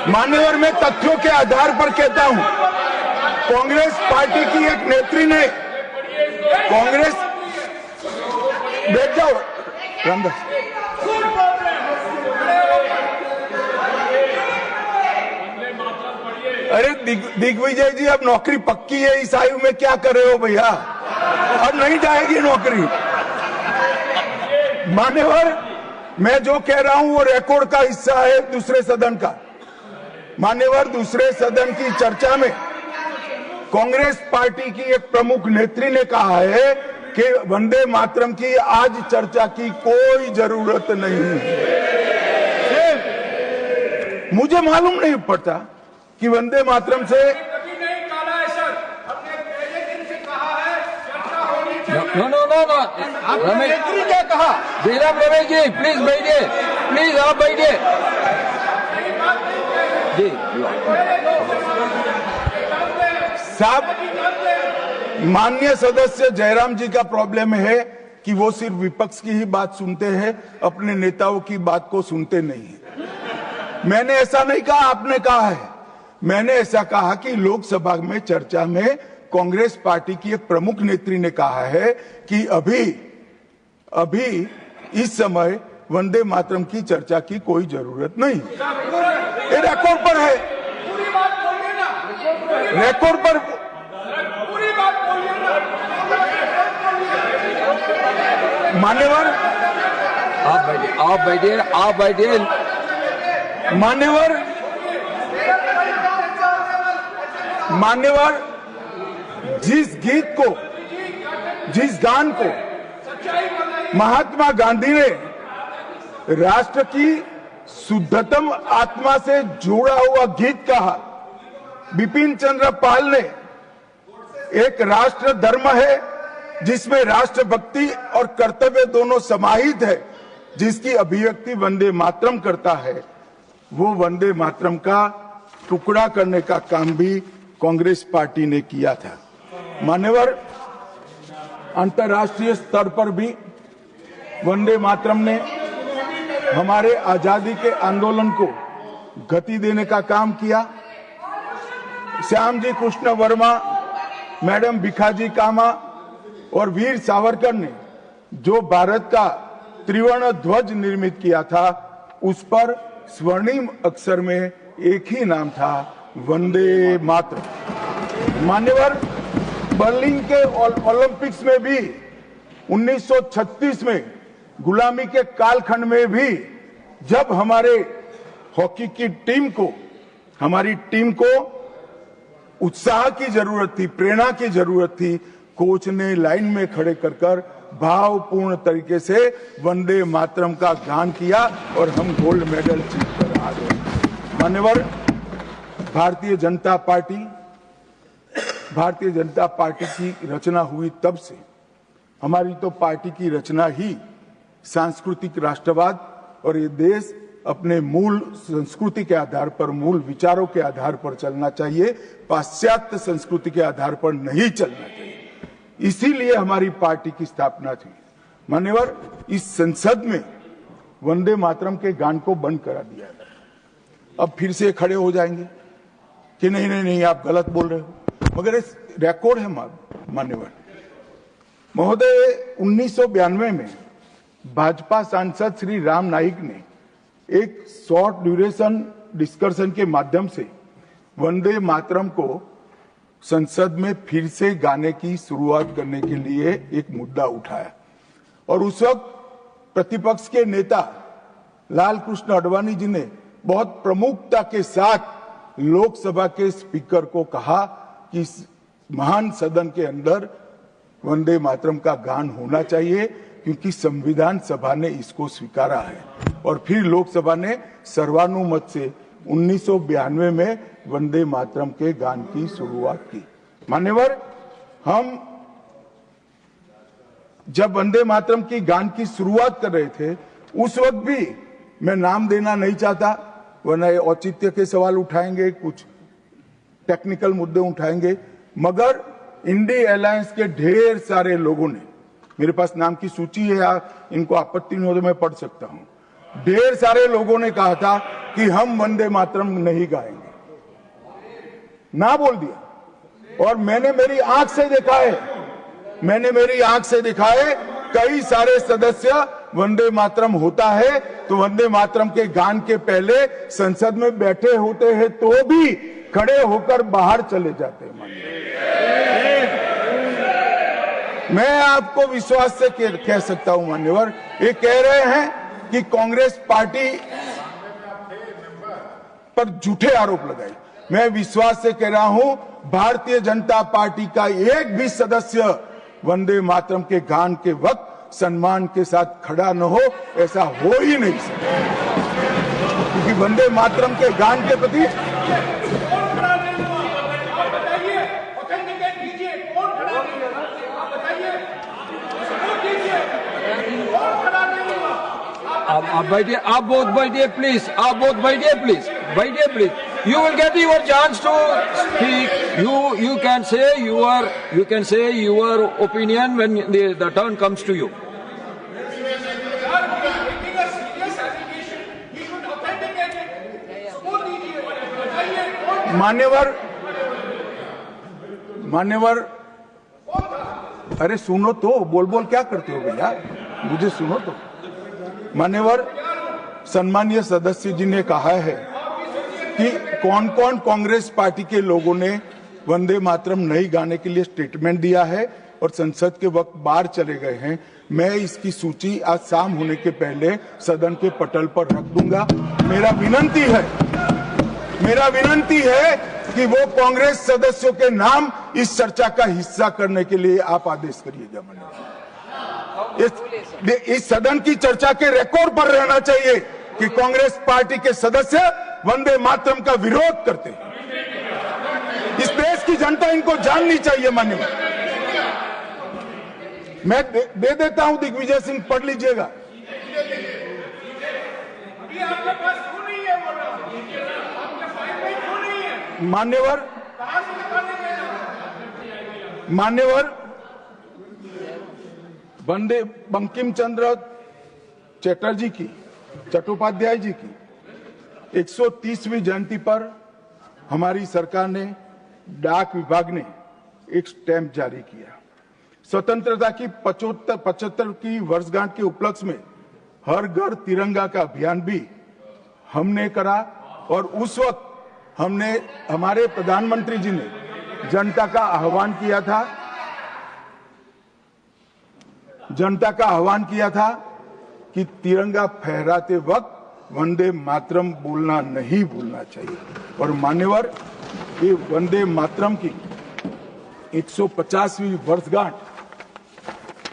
मान्यवर, मैं तथ्यों के आधार पर कहता हूं, कांग्रेस पार्टी की एक नेत्री ने बैठ जाओ रामदास। अरे दिग्विजय जी, अब नौकरी पक्की है इस आयु में, क्या कर रहे हो भैया? अब नहीं जाएगी नौकरी। मान्यवर, मैं जो कह रहा हूं वो रिकॉर्ड का हिस्सा है दूसरे सदन का। मान्यवर, दूसरे सदन की चर्चा में कांग्रेस पार्टी की एक प्रमुख नेत्री ने कहा है कि वंदे मातरम की आज चर्चा की कोई जरूरत नहीं है। मुझे मालूम नहीं पड़ता कि वंदे मातरम से नो रमेश क्या कहा? जयराम रमेश जी, प्लीज बैठिए, प्लीज आप बैठिए जी। साहब, माननीय सदस्य जयराम जी का प्रॉब्लम है कि वो सिर्फ विपक्ष की ही बात सुनते हैं, अपने नेताओं की बात को सुनते नहीं है। मैंने ऐसा नहीं कहा, आपने कहा है। मैंने ऐसा कहा कि लोकसभा में चर्चा में कांग्रेस पार्टी की एक प्रमुख नेत्री ने कहा है कि अभी इस समय वंदे मातरम की चर्चा की कोई जरूरत नहीं। ये रिकॉर्ड पर है, रिकॉर्ड पर। मान्यवर आप बैठिए मान्यवर जिस गीत को, जिस गान को महात्मा गांधी ने राष्ट्र की शुद्धतम आत्मा से जुड़ा हुआ गीत कहा, बिपिन चंद्र पाल ने एक राष्ट्र धर्म है जिसमें राष्ट्रभक्ति और कर्तव्य दोनों समाहित है, जिसकी अभिव्यक्ति वंदे मातरम करता है, वो वंदे मातरम का टुकड़ा करने का काम भी कांग्रेस पार्टी ने किया था। मान्यवर, अंतर्राष्ट्रीय स्तर पर भी वंदे मातरम ने हमारे आजादी के आंदोलन को गति देने का काम किया। श्यामजी कृष्ण वर्मा, मैडम भिखाजी कामा और वीर सावरकर ने जो भारत का त्रिवर्ण ध्वज निर्मित किया था, उस पर स्वर्णिम अक्षर में एक ही नाम था, वंदे मातरम। मान्यवर, बर्लिन के ओलंपिक्स में भी 1936 में गुलामी के कालखंड में भी जब हमारे हॉकी की टीम को, हमारी टीम को उत्साह की जरूरत थी, प्रेरणा की जरूरत थी, कोच ने लाइन में खड़े कर भावपूर्ण तरीके से वंदे मातरम का गान किया और हम गोल्ड मेडल जीतकर आ गए। मान्यवर, भारतीय जनता पार्टी की रचना हुई तब से हमारी तो पार्टी की रचना ही सांस्कृतिक राष्ट्रवाद और ये देश अपने मूल संस्कृति के आधार पर, मूल विचारों के आधार पर चलना चाहिए, पाश्चात्य संस्कृति के आधार पर नहीं चलना चाहिए। इसीलिए हमारी पार्टी की स्थापना थी। मान्यवर, इस संसद में वंदे मातरम के गान को बंद करा दिया गया। अब फिर से खड़े हो जाएंगे कि नहीं आप गलत बोल रहे हो, मगर इस रिकॉर्ड है मान्यवर महोदय। 1992 में भाजपा सांसद श्री राम नाईक ने एक शॉर्ट ड्यूरेशन डिस्कशन के माध्यम से वंदे मातरम को संसद में फिर से गाने की शुरुआत करने के लिए एक मुद्दा उठाया और उस वक्त प्रतिपक्ष के नेता लाल कृष्ण आडवाणी जी ने बहुत प्रमुखता के साथ लोकसभा के स्पीकर को कहा कि इस महान सदन के अंदर वंदे मातरम का गान होना चाहिए, क्योंकि संविधान सभा ने इसको स्वीकारा है। और फिर लोकसभा ने सर्वानुमत से 1992 में वंदे मातरम के गान की शुरुआत की। मान्यवर, हम जब वंदे मातरम की गान की शुरुआत कर रहे थे, उस वक्त भी मैं नाम देना नहीं चाहता, वरना औचित्य के सवाल उठाएंगे, कुछ टेक्निकल मुद्दे उठाएंगे, मगर इंडी अलायंस के ढेर सारे लोगों ने, मेरे पास नाम की सूची है, इनको आपत्ति नहीं हो तो मैं पढ़ सकता हूं, ढेर सारे लोगों ने कहा था कि हम वंदे मातरम नहीं गाएंगे, ना बोल दिया। और मैंने मेरी आंख से देखा है, कई सारे सदस्य वंदे मातरम होता है तो वंदे मातरम के गान के पहले संसद में बैठे होते हैं तो भी खड़े होकर बाहर चले जाते हैं। मैं आपको विश्वास से कह सकता हूं मान्यवर, ये कह रहे हैं कि कांग्रेस पार्टी पर झूठे आरोप लगाए। मैं विश्वास से कह रहा हूं, भारतीय जनता पार्टी का एक भी सदस्य वंदे मातरम के गान के वक्त सम्मान के साथ खड़ा न हो, ऐसा हो ही नहीं सकता, क्योंकि वंदे मातरम के गान के प्रति आप बैठिए, आप बोथ बैठिए प्लीज, आप बोथ बैठिए please. You will get your chance to speak. You can say your opinion when the turn comes to you. मान्यवर, अरे सुनो तो, बोल क्या करते हो भैया, मुझे सुनो तो। मान्यवर, सम्मानीय सदस्य जी ने कहा है कि कौन कौन कांग्रेस पार्टी के लोगों ने वंदे मातरम नहीं गाने के लिए स्टेटमेंट दिया है और संसद के वक्त बाहर चले गए हैं, मैं इसकी सूची आज शाम होने के पहले सदन के पटल पर रख दूंगा। मेरा विनंती है कि वो कांग्रेस सदस्यों के नाम इस चर्चा का हिस्सा करने के लिए आप आदेश करिएगा। इस सदन की चर्चा के रिकॉर्ड पर रहना चाहिए कि कांग्रेस पार्टी के सदस्य वंदे मातरम का विरोध करते हैं। इस देश की जनता इनको जाननी चाहिए। माननीय, मैं दे देता हूं, दिग्विजय सिंह पढ़ लीजिएगा। मान्यवर वंदे बंकिम चंद्र चटर्जी की, चट्टोपाध्याय जी की 130वीं जयंती पर हमारी सरकार ने, डाक विभाग ने एक स्टैंप जारी किया। स्वतंत्रता की 75 की वर्षगांठ के उपलक्ष्य में हर घर तिरंगा का अभियान भी हमने करा और उस वक्त हमारे प्रधानमंत्री जी ने जनता का आह्वान किया था कि तिरंगा फहराते वक्त वंदे मातरम बोलना नहीं भूलना चाहिए। और मान्यवर, ये वंदे मातरम की 150वीं वर्षगांठ,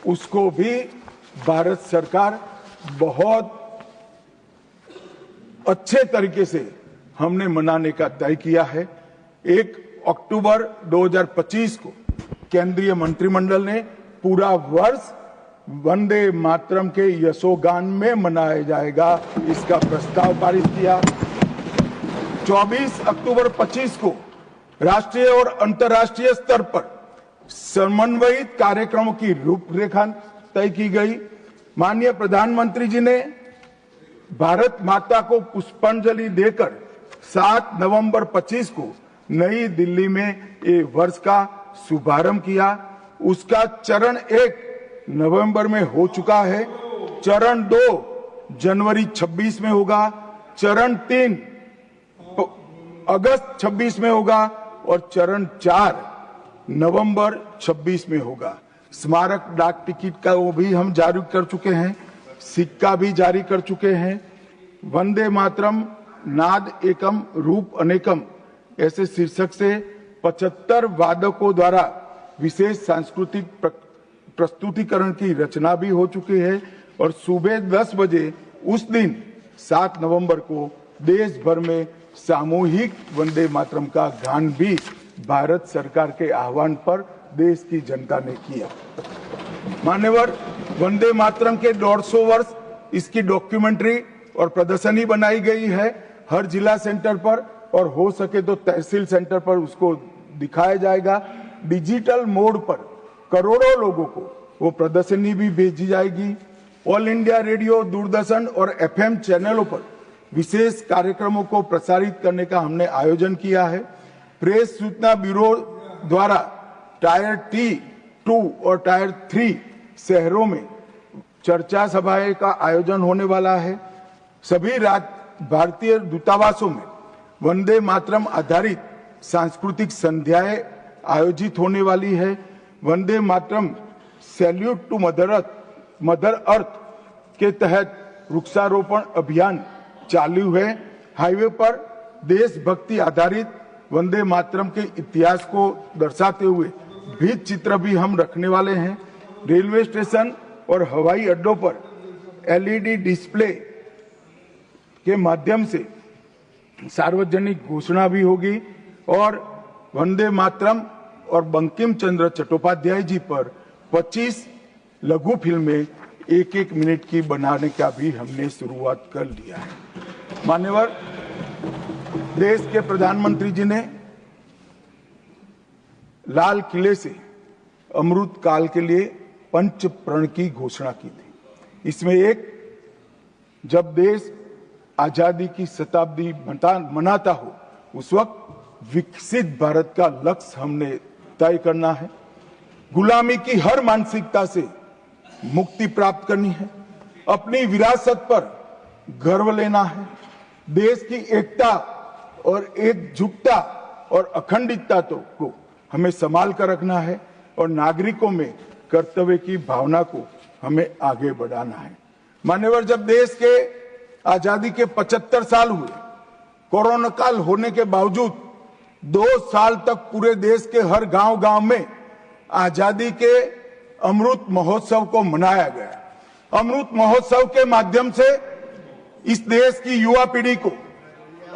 उसको भी भारत सरकार बहुत अच्छे तरीके से हमने मनाने का तय किया है। 1 अक्टूबर 2025 को केंद्रीय मंत्रिमंडल ने पूरा वर्ष वंदे मातरम के यशोगान में मनाया जाएगा, इसका प्रस्ताव पारित किया। 24 अक्टूबर 25 को राष्ट्रीय और अंतर्राष्ट्रीय स्तर पर समन्वयित कार्यक्रमों की रूपरेखा तय की गई। माननीय प्रधानमंत्री जी ने भारत माता को पुष्पांजलि देकर 7 नवंबर 25 को नई दिल्ली में ये वर्ष का शुभारंभ किया। उसका चरण 1 नवंबर में हो चुका है, चरण 2 जनवरी 26 में होगा, चरण 3 अगस्त 26 में होगा और चरण 4 नवंबर 26 में होगा। स्मारक डाक टिकट का वो भी हम जारी कर चुके हैं, सिक्का भी जारी कर चुके हैं। वंदे मातरम नाद एकम रूप अनेकम ऐसे शीर्षक से 75 वादकों द्वारा विशेष सांस्कृतिक प्रस्तुतिकरण की रचना भी हो चुकी है और सुबह 10 बजे उस दिन 7 नवंबर को देश भर में सामूहिक वंदे मातरम का गान भी भारत सरकार के आह्वान पर देश की जनता ने किया। मान्यवर, वंदे मातरम के 150 वर्ष, इसकी डॉक्यूमेंट्री और प्रदर्शनी बनाई गई है हर जिला सेंटर पर और हो सके तो तहसील सेंटर पर उसको दिखाया जाएगा। डिजिटल मोड पर करोड़ों लोगों को वो प्रदर्शनी भी भेजी जाएगी। ऑल इंडिया रेडियो, दूरदर्शन और FM चैनलों पर विशेष कार्यक्रमों को प्रसारित करने का हमने आयोजन किया है। प्रेस सूचना ब्यूरो द्वारा टायर T2 और टायर 3 शहरों में चर्चा सभाएं का आयोजन होने वाला है। सभी भारतीय दूतावासों में वंदे मातरम आधारित सांस्कृतिक संध्याएं आयोजित होने वाली है। Vande Mataram salute to mother earth के तहत वृक्षारोपण अभियान चालू है। हाईवे पर देशभक्ति आधारित वंदे मातरम के इतिहास को दर्शाते हुए भित्ति चित्र भी हम रखने वाले हैं। रेलवे स्टेशन और हवाई अड्डों पर LED डिस्प्ले के माध्यम से सार्वजनिक घोषणा भी होगी और वंदे मातरम और बंकिम चंद्र चट्टोपाध्याय जी पर 25 लघु फिल्में 1-1 मिनट की बनाने का भी हमने शुरुआत कर लिया है। मान्यवर, देश के प्रधानमंत्री जी ने लाल किले से अमृत काल के लिए पंच प्रण की घोषणा की थी। इसमें एक, जब देश आजादी की शताब्दी मनाता हो उस वक्त विकसित भारत का लक्ष्य हमने तय करना है। गुलामी की हर मानसिकता से मुक्ति प्राप्त करनी है। अपनी विरासत पर गर्व लेना है। देश की एकता और एकजुटता और अखंडितता को हमें संभाल कर रखना है। और नागरिकों में कर्तव्य की भावना को हमें आगे बढ़ाना है। मान्यवर, जब देश के आजादी के 75 साल हुए, कोरोना काल होने के बावजूद 2 साल तक पूरे देश के हर गांव-गांव में आजादी के अमृत महोत्सव को मनाया गया। अमृत महोत्सव के माध्यम से इस देश की युवा पीढ़ी को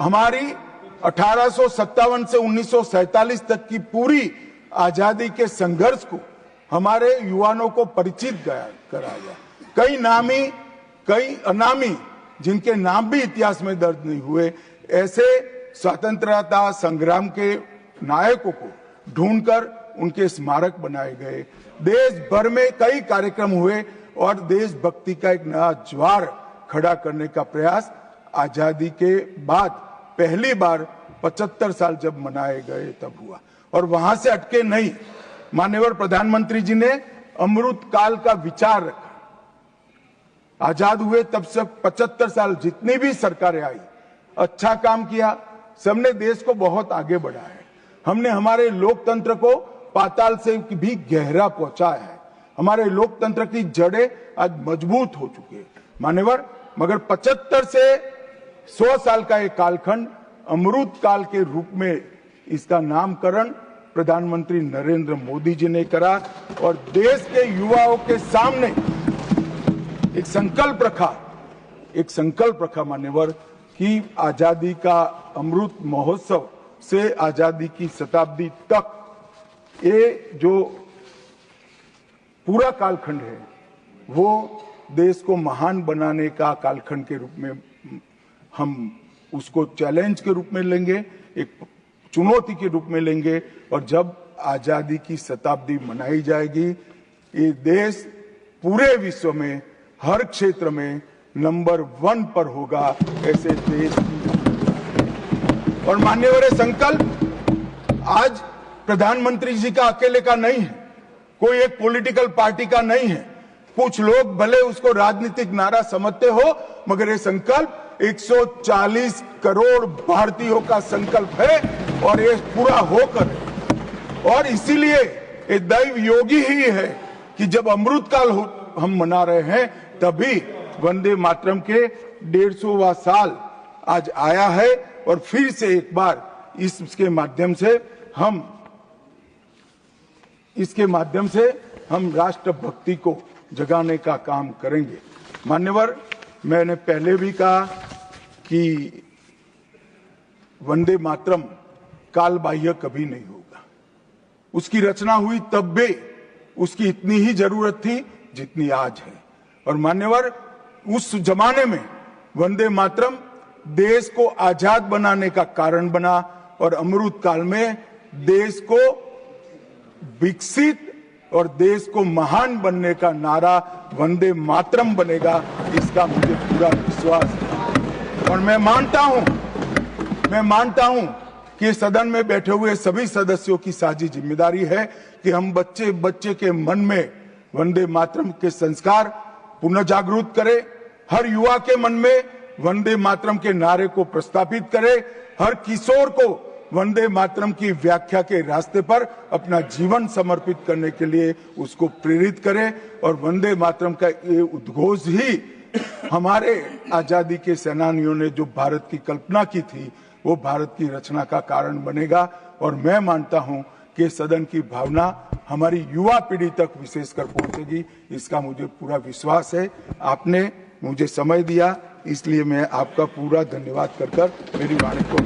हमारी 1857 से 1947 तक की पूरी आजादी के संघर्ष को हमारे युवाओं को परिचित कराया गया। कई नामी, कई अनामी, जिनके नाम भी इतिहास में दर्ज नहीं हुए, ऐसे स्वतंत्रता संग्राम के नायकों को ढूंढकर उनके स्मारक बनाए गए। देश भर में कई कार्यक्रम हुए और देशभक्ति का एक नया ज्वार खड़ा करने का प्रयास आजादी के बाद पहली बार 75 साल जब मनाए गए तब हुआ। और वहां से अटके नहीं, माननीय प्रधानमंत्री जी ने अमृत काल का विचार रखा। आजाद हुए तब से 75 साल जितनी भी सरकारें आई, अच्छा काम किया, सबने देश को बहुत आगे बढ़ाया है। हमने हमारे लोकतंत्र को पाताल से भी गहरा पहुंचाया है। हमारे लोकतंत्र की जड़ें आज मजबूत हो चुकी है मान्यवर। मगर 75 से 100 साल का एक कालखंड अमृत काल के रूप में इसका नामकरण प्रधानमंत्री नरेंद्र मोदी जी ने करा और देश के युवाओं के सामने एक संकल्प रखा मान्यवर कि आजादी का अमृत महोत्सव से आजादी की शताब्दी तक ये जो पूरा कालखंड है वो देश को महान बनाने का कालखंड के रूप में हम उसको चैलेंज के रूप में लेंगे, एक चुनौती के रूप में लेंगे। और जब आजादी की शताब्दी मनाई जाएगी, ये देश पूरे विश्व में हर क्षेत्र में नंबर 1 पर होगा। ऐसे देश और मान्यवर संकल्प आज प्रधानमंत्री जी का अकेले का नहीं है, कोई एक पॉलिटिकल पार्टी का नहीं है। कुछ लोग भले उसको राजनीतिक नारा समझते हो, मगर ये संकल्प 140 करोड़ भारतीयों का संकल्प है और ये पूरा होकर, और इसीलिए ये दैव योगी ही है कि जब अमृत काल हम मना रहे हैं तभी वंदे मातरम के 150वां साल आज आया है। और फिर से एक बार इसके माध्यम से हम राष्ट्रभक्ति को जगाने का काम करेंगे। मान्यवर, मैंने पहले भी कहा कि वंदे मातरम काल बाह्य कभी नहीं होगा। उसकी रचना हुई तब भी उसकी इतनी ही जरूरत थी जितनी आज है। और मान्यवर, उस जमाने में वंदे मातरम देश को आजाद बनाने का कारण बना और अमृत काल में देश को विकसित और देश को महान बनने का नारा वंदे मातरम बनेगा, इसका मुझे पूरा विश्वास है। और मैं मानता हूं कि सदन में बैठे हुए सभी सदस्यों की साझी जिम्मेदारी है कि हम बच्चे के मन में वंदे मातरम के संस्कार पुनः जागृत करें, हर युवा के मन में वंदे मातरम के नारे को प्रस्तापित करें, हर किशोर को वंदे मातरम की व्याख्या के रास्ते पर अपना जीवन समर्पित करने के लिए उसको प्रेरित करें। और वंदे मातरम का ये उद्घोष ही हमारे आजादी के सेनानियों ने जो भारत की कल्पना की थी वो भारत की रचना का कारण बनेगा। और मैं मानता हूं कि सदन की भावना हमारी युवा पीढ़ी तक विशेषकर पहुंचेगी, इसका मुझे पूरा विश्वास है। आपने मुझे समय दिया, इसलिए मैं आपका पूरा धन्यवाद कर मेरी वाणी को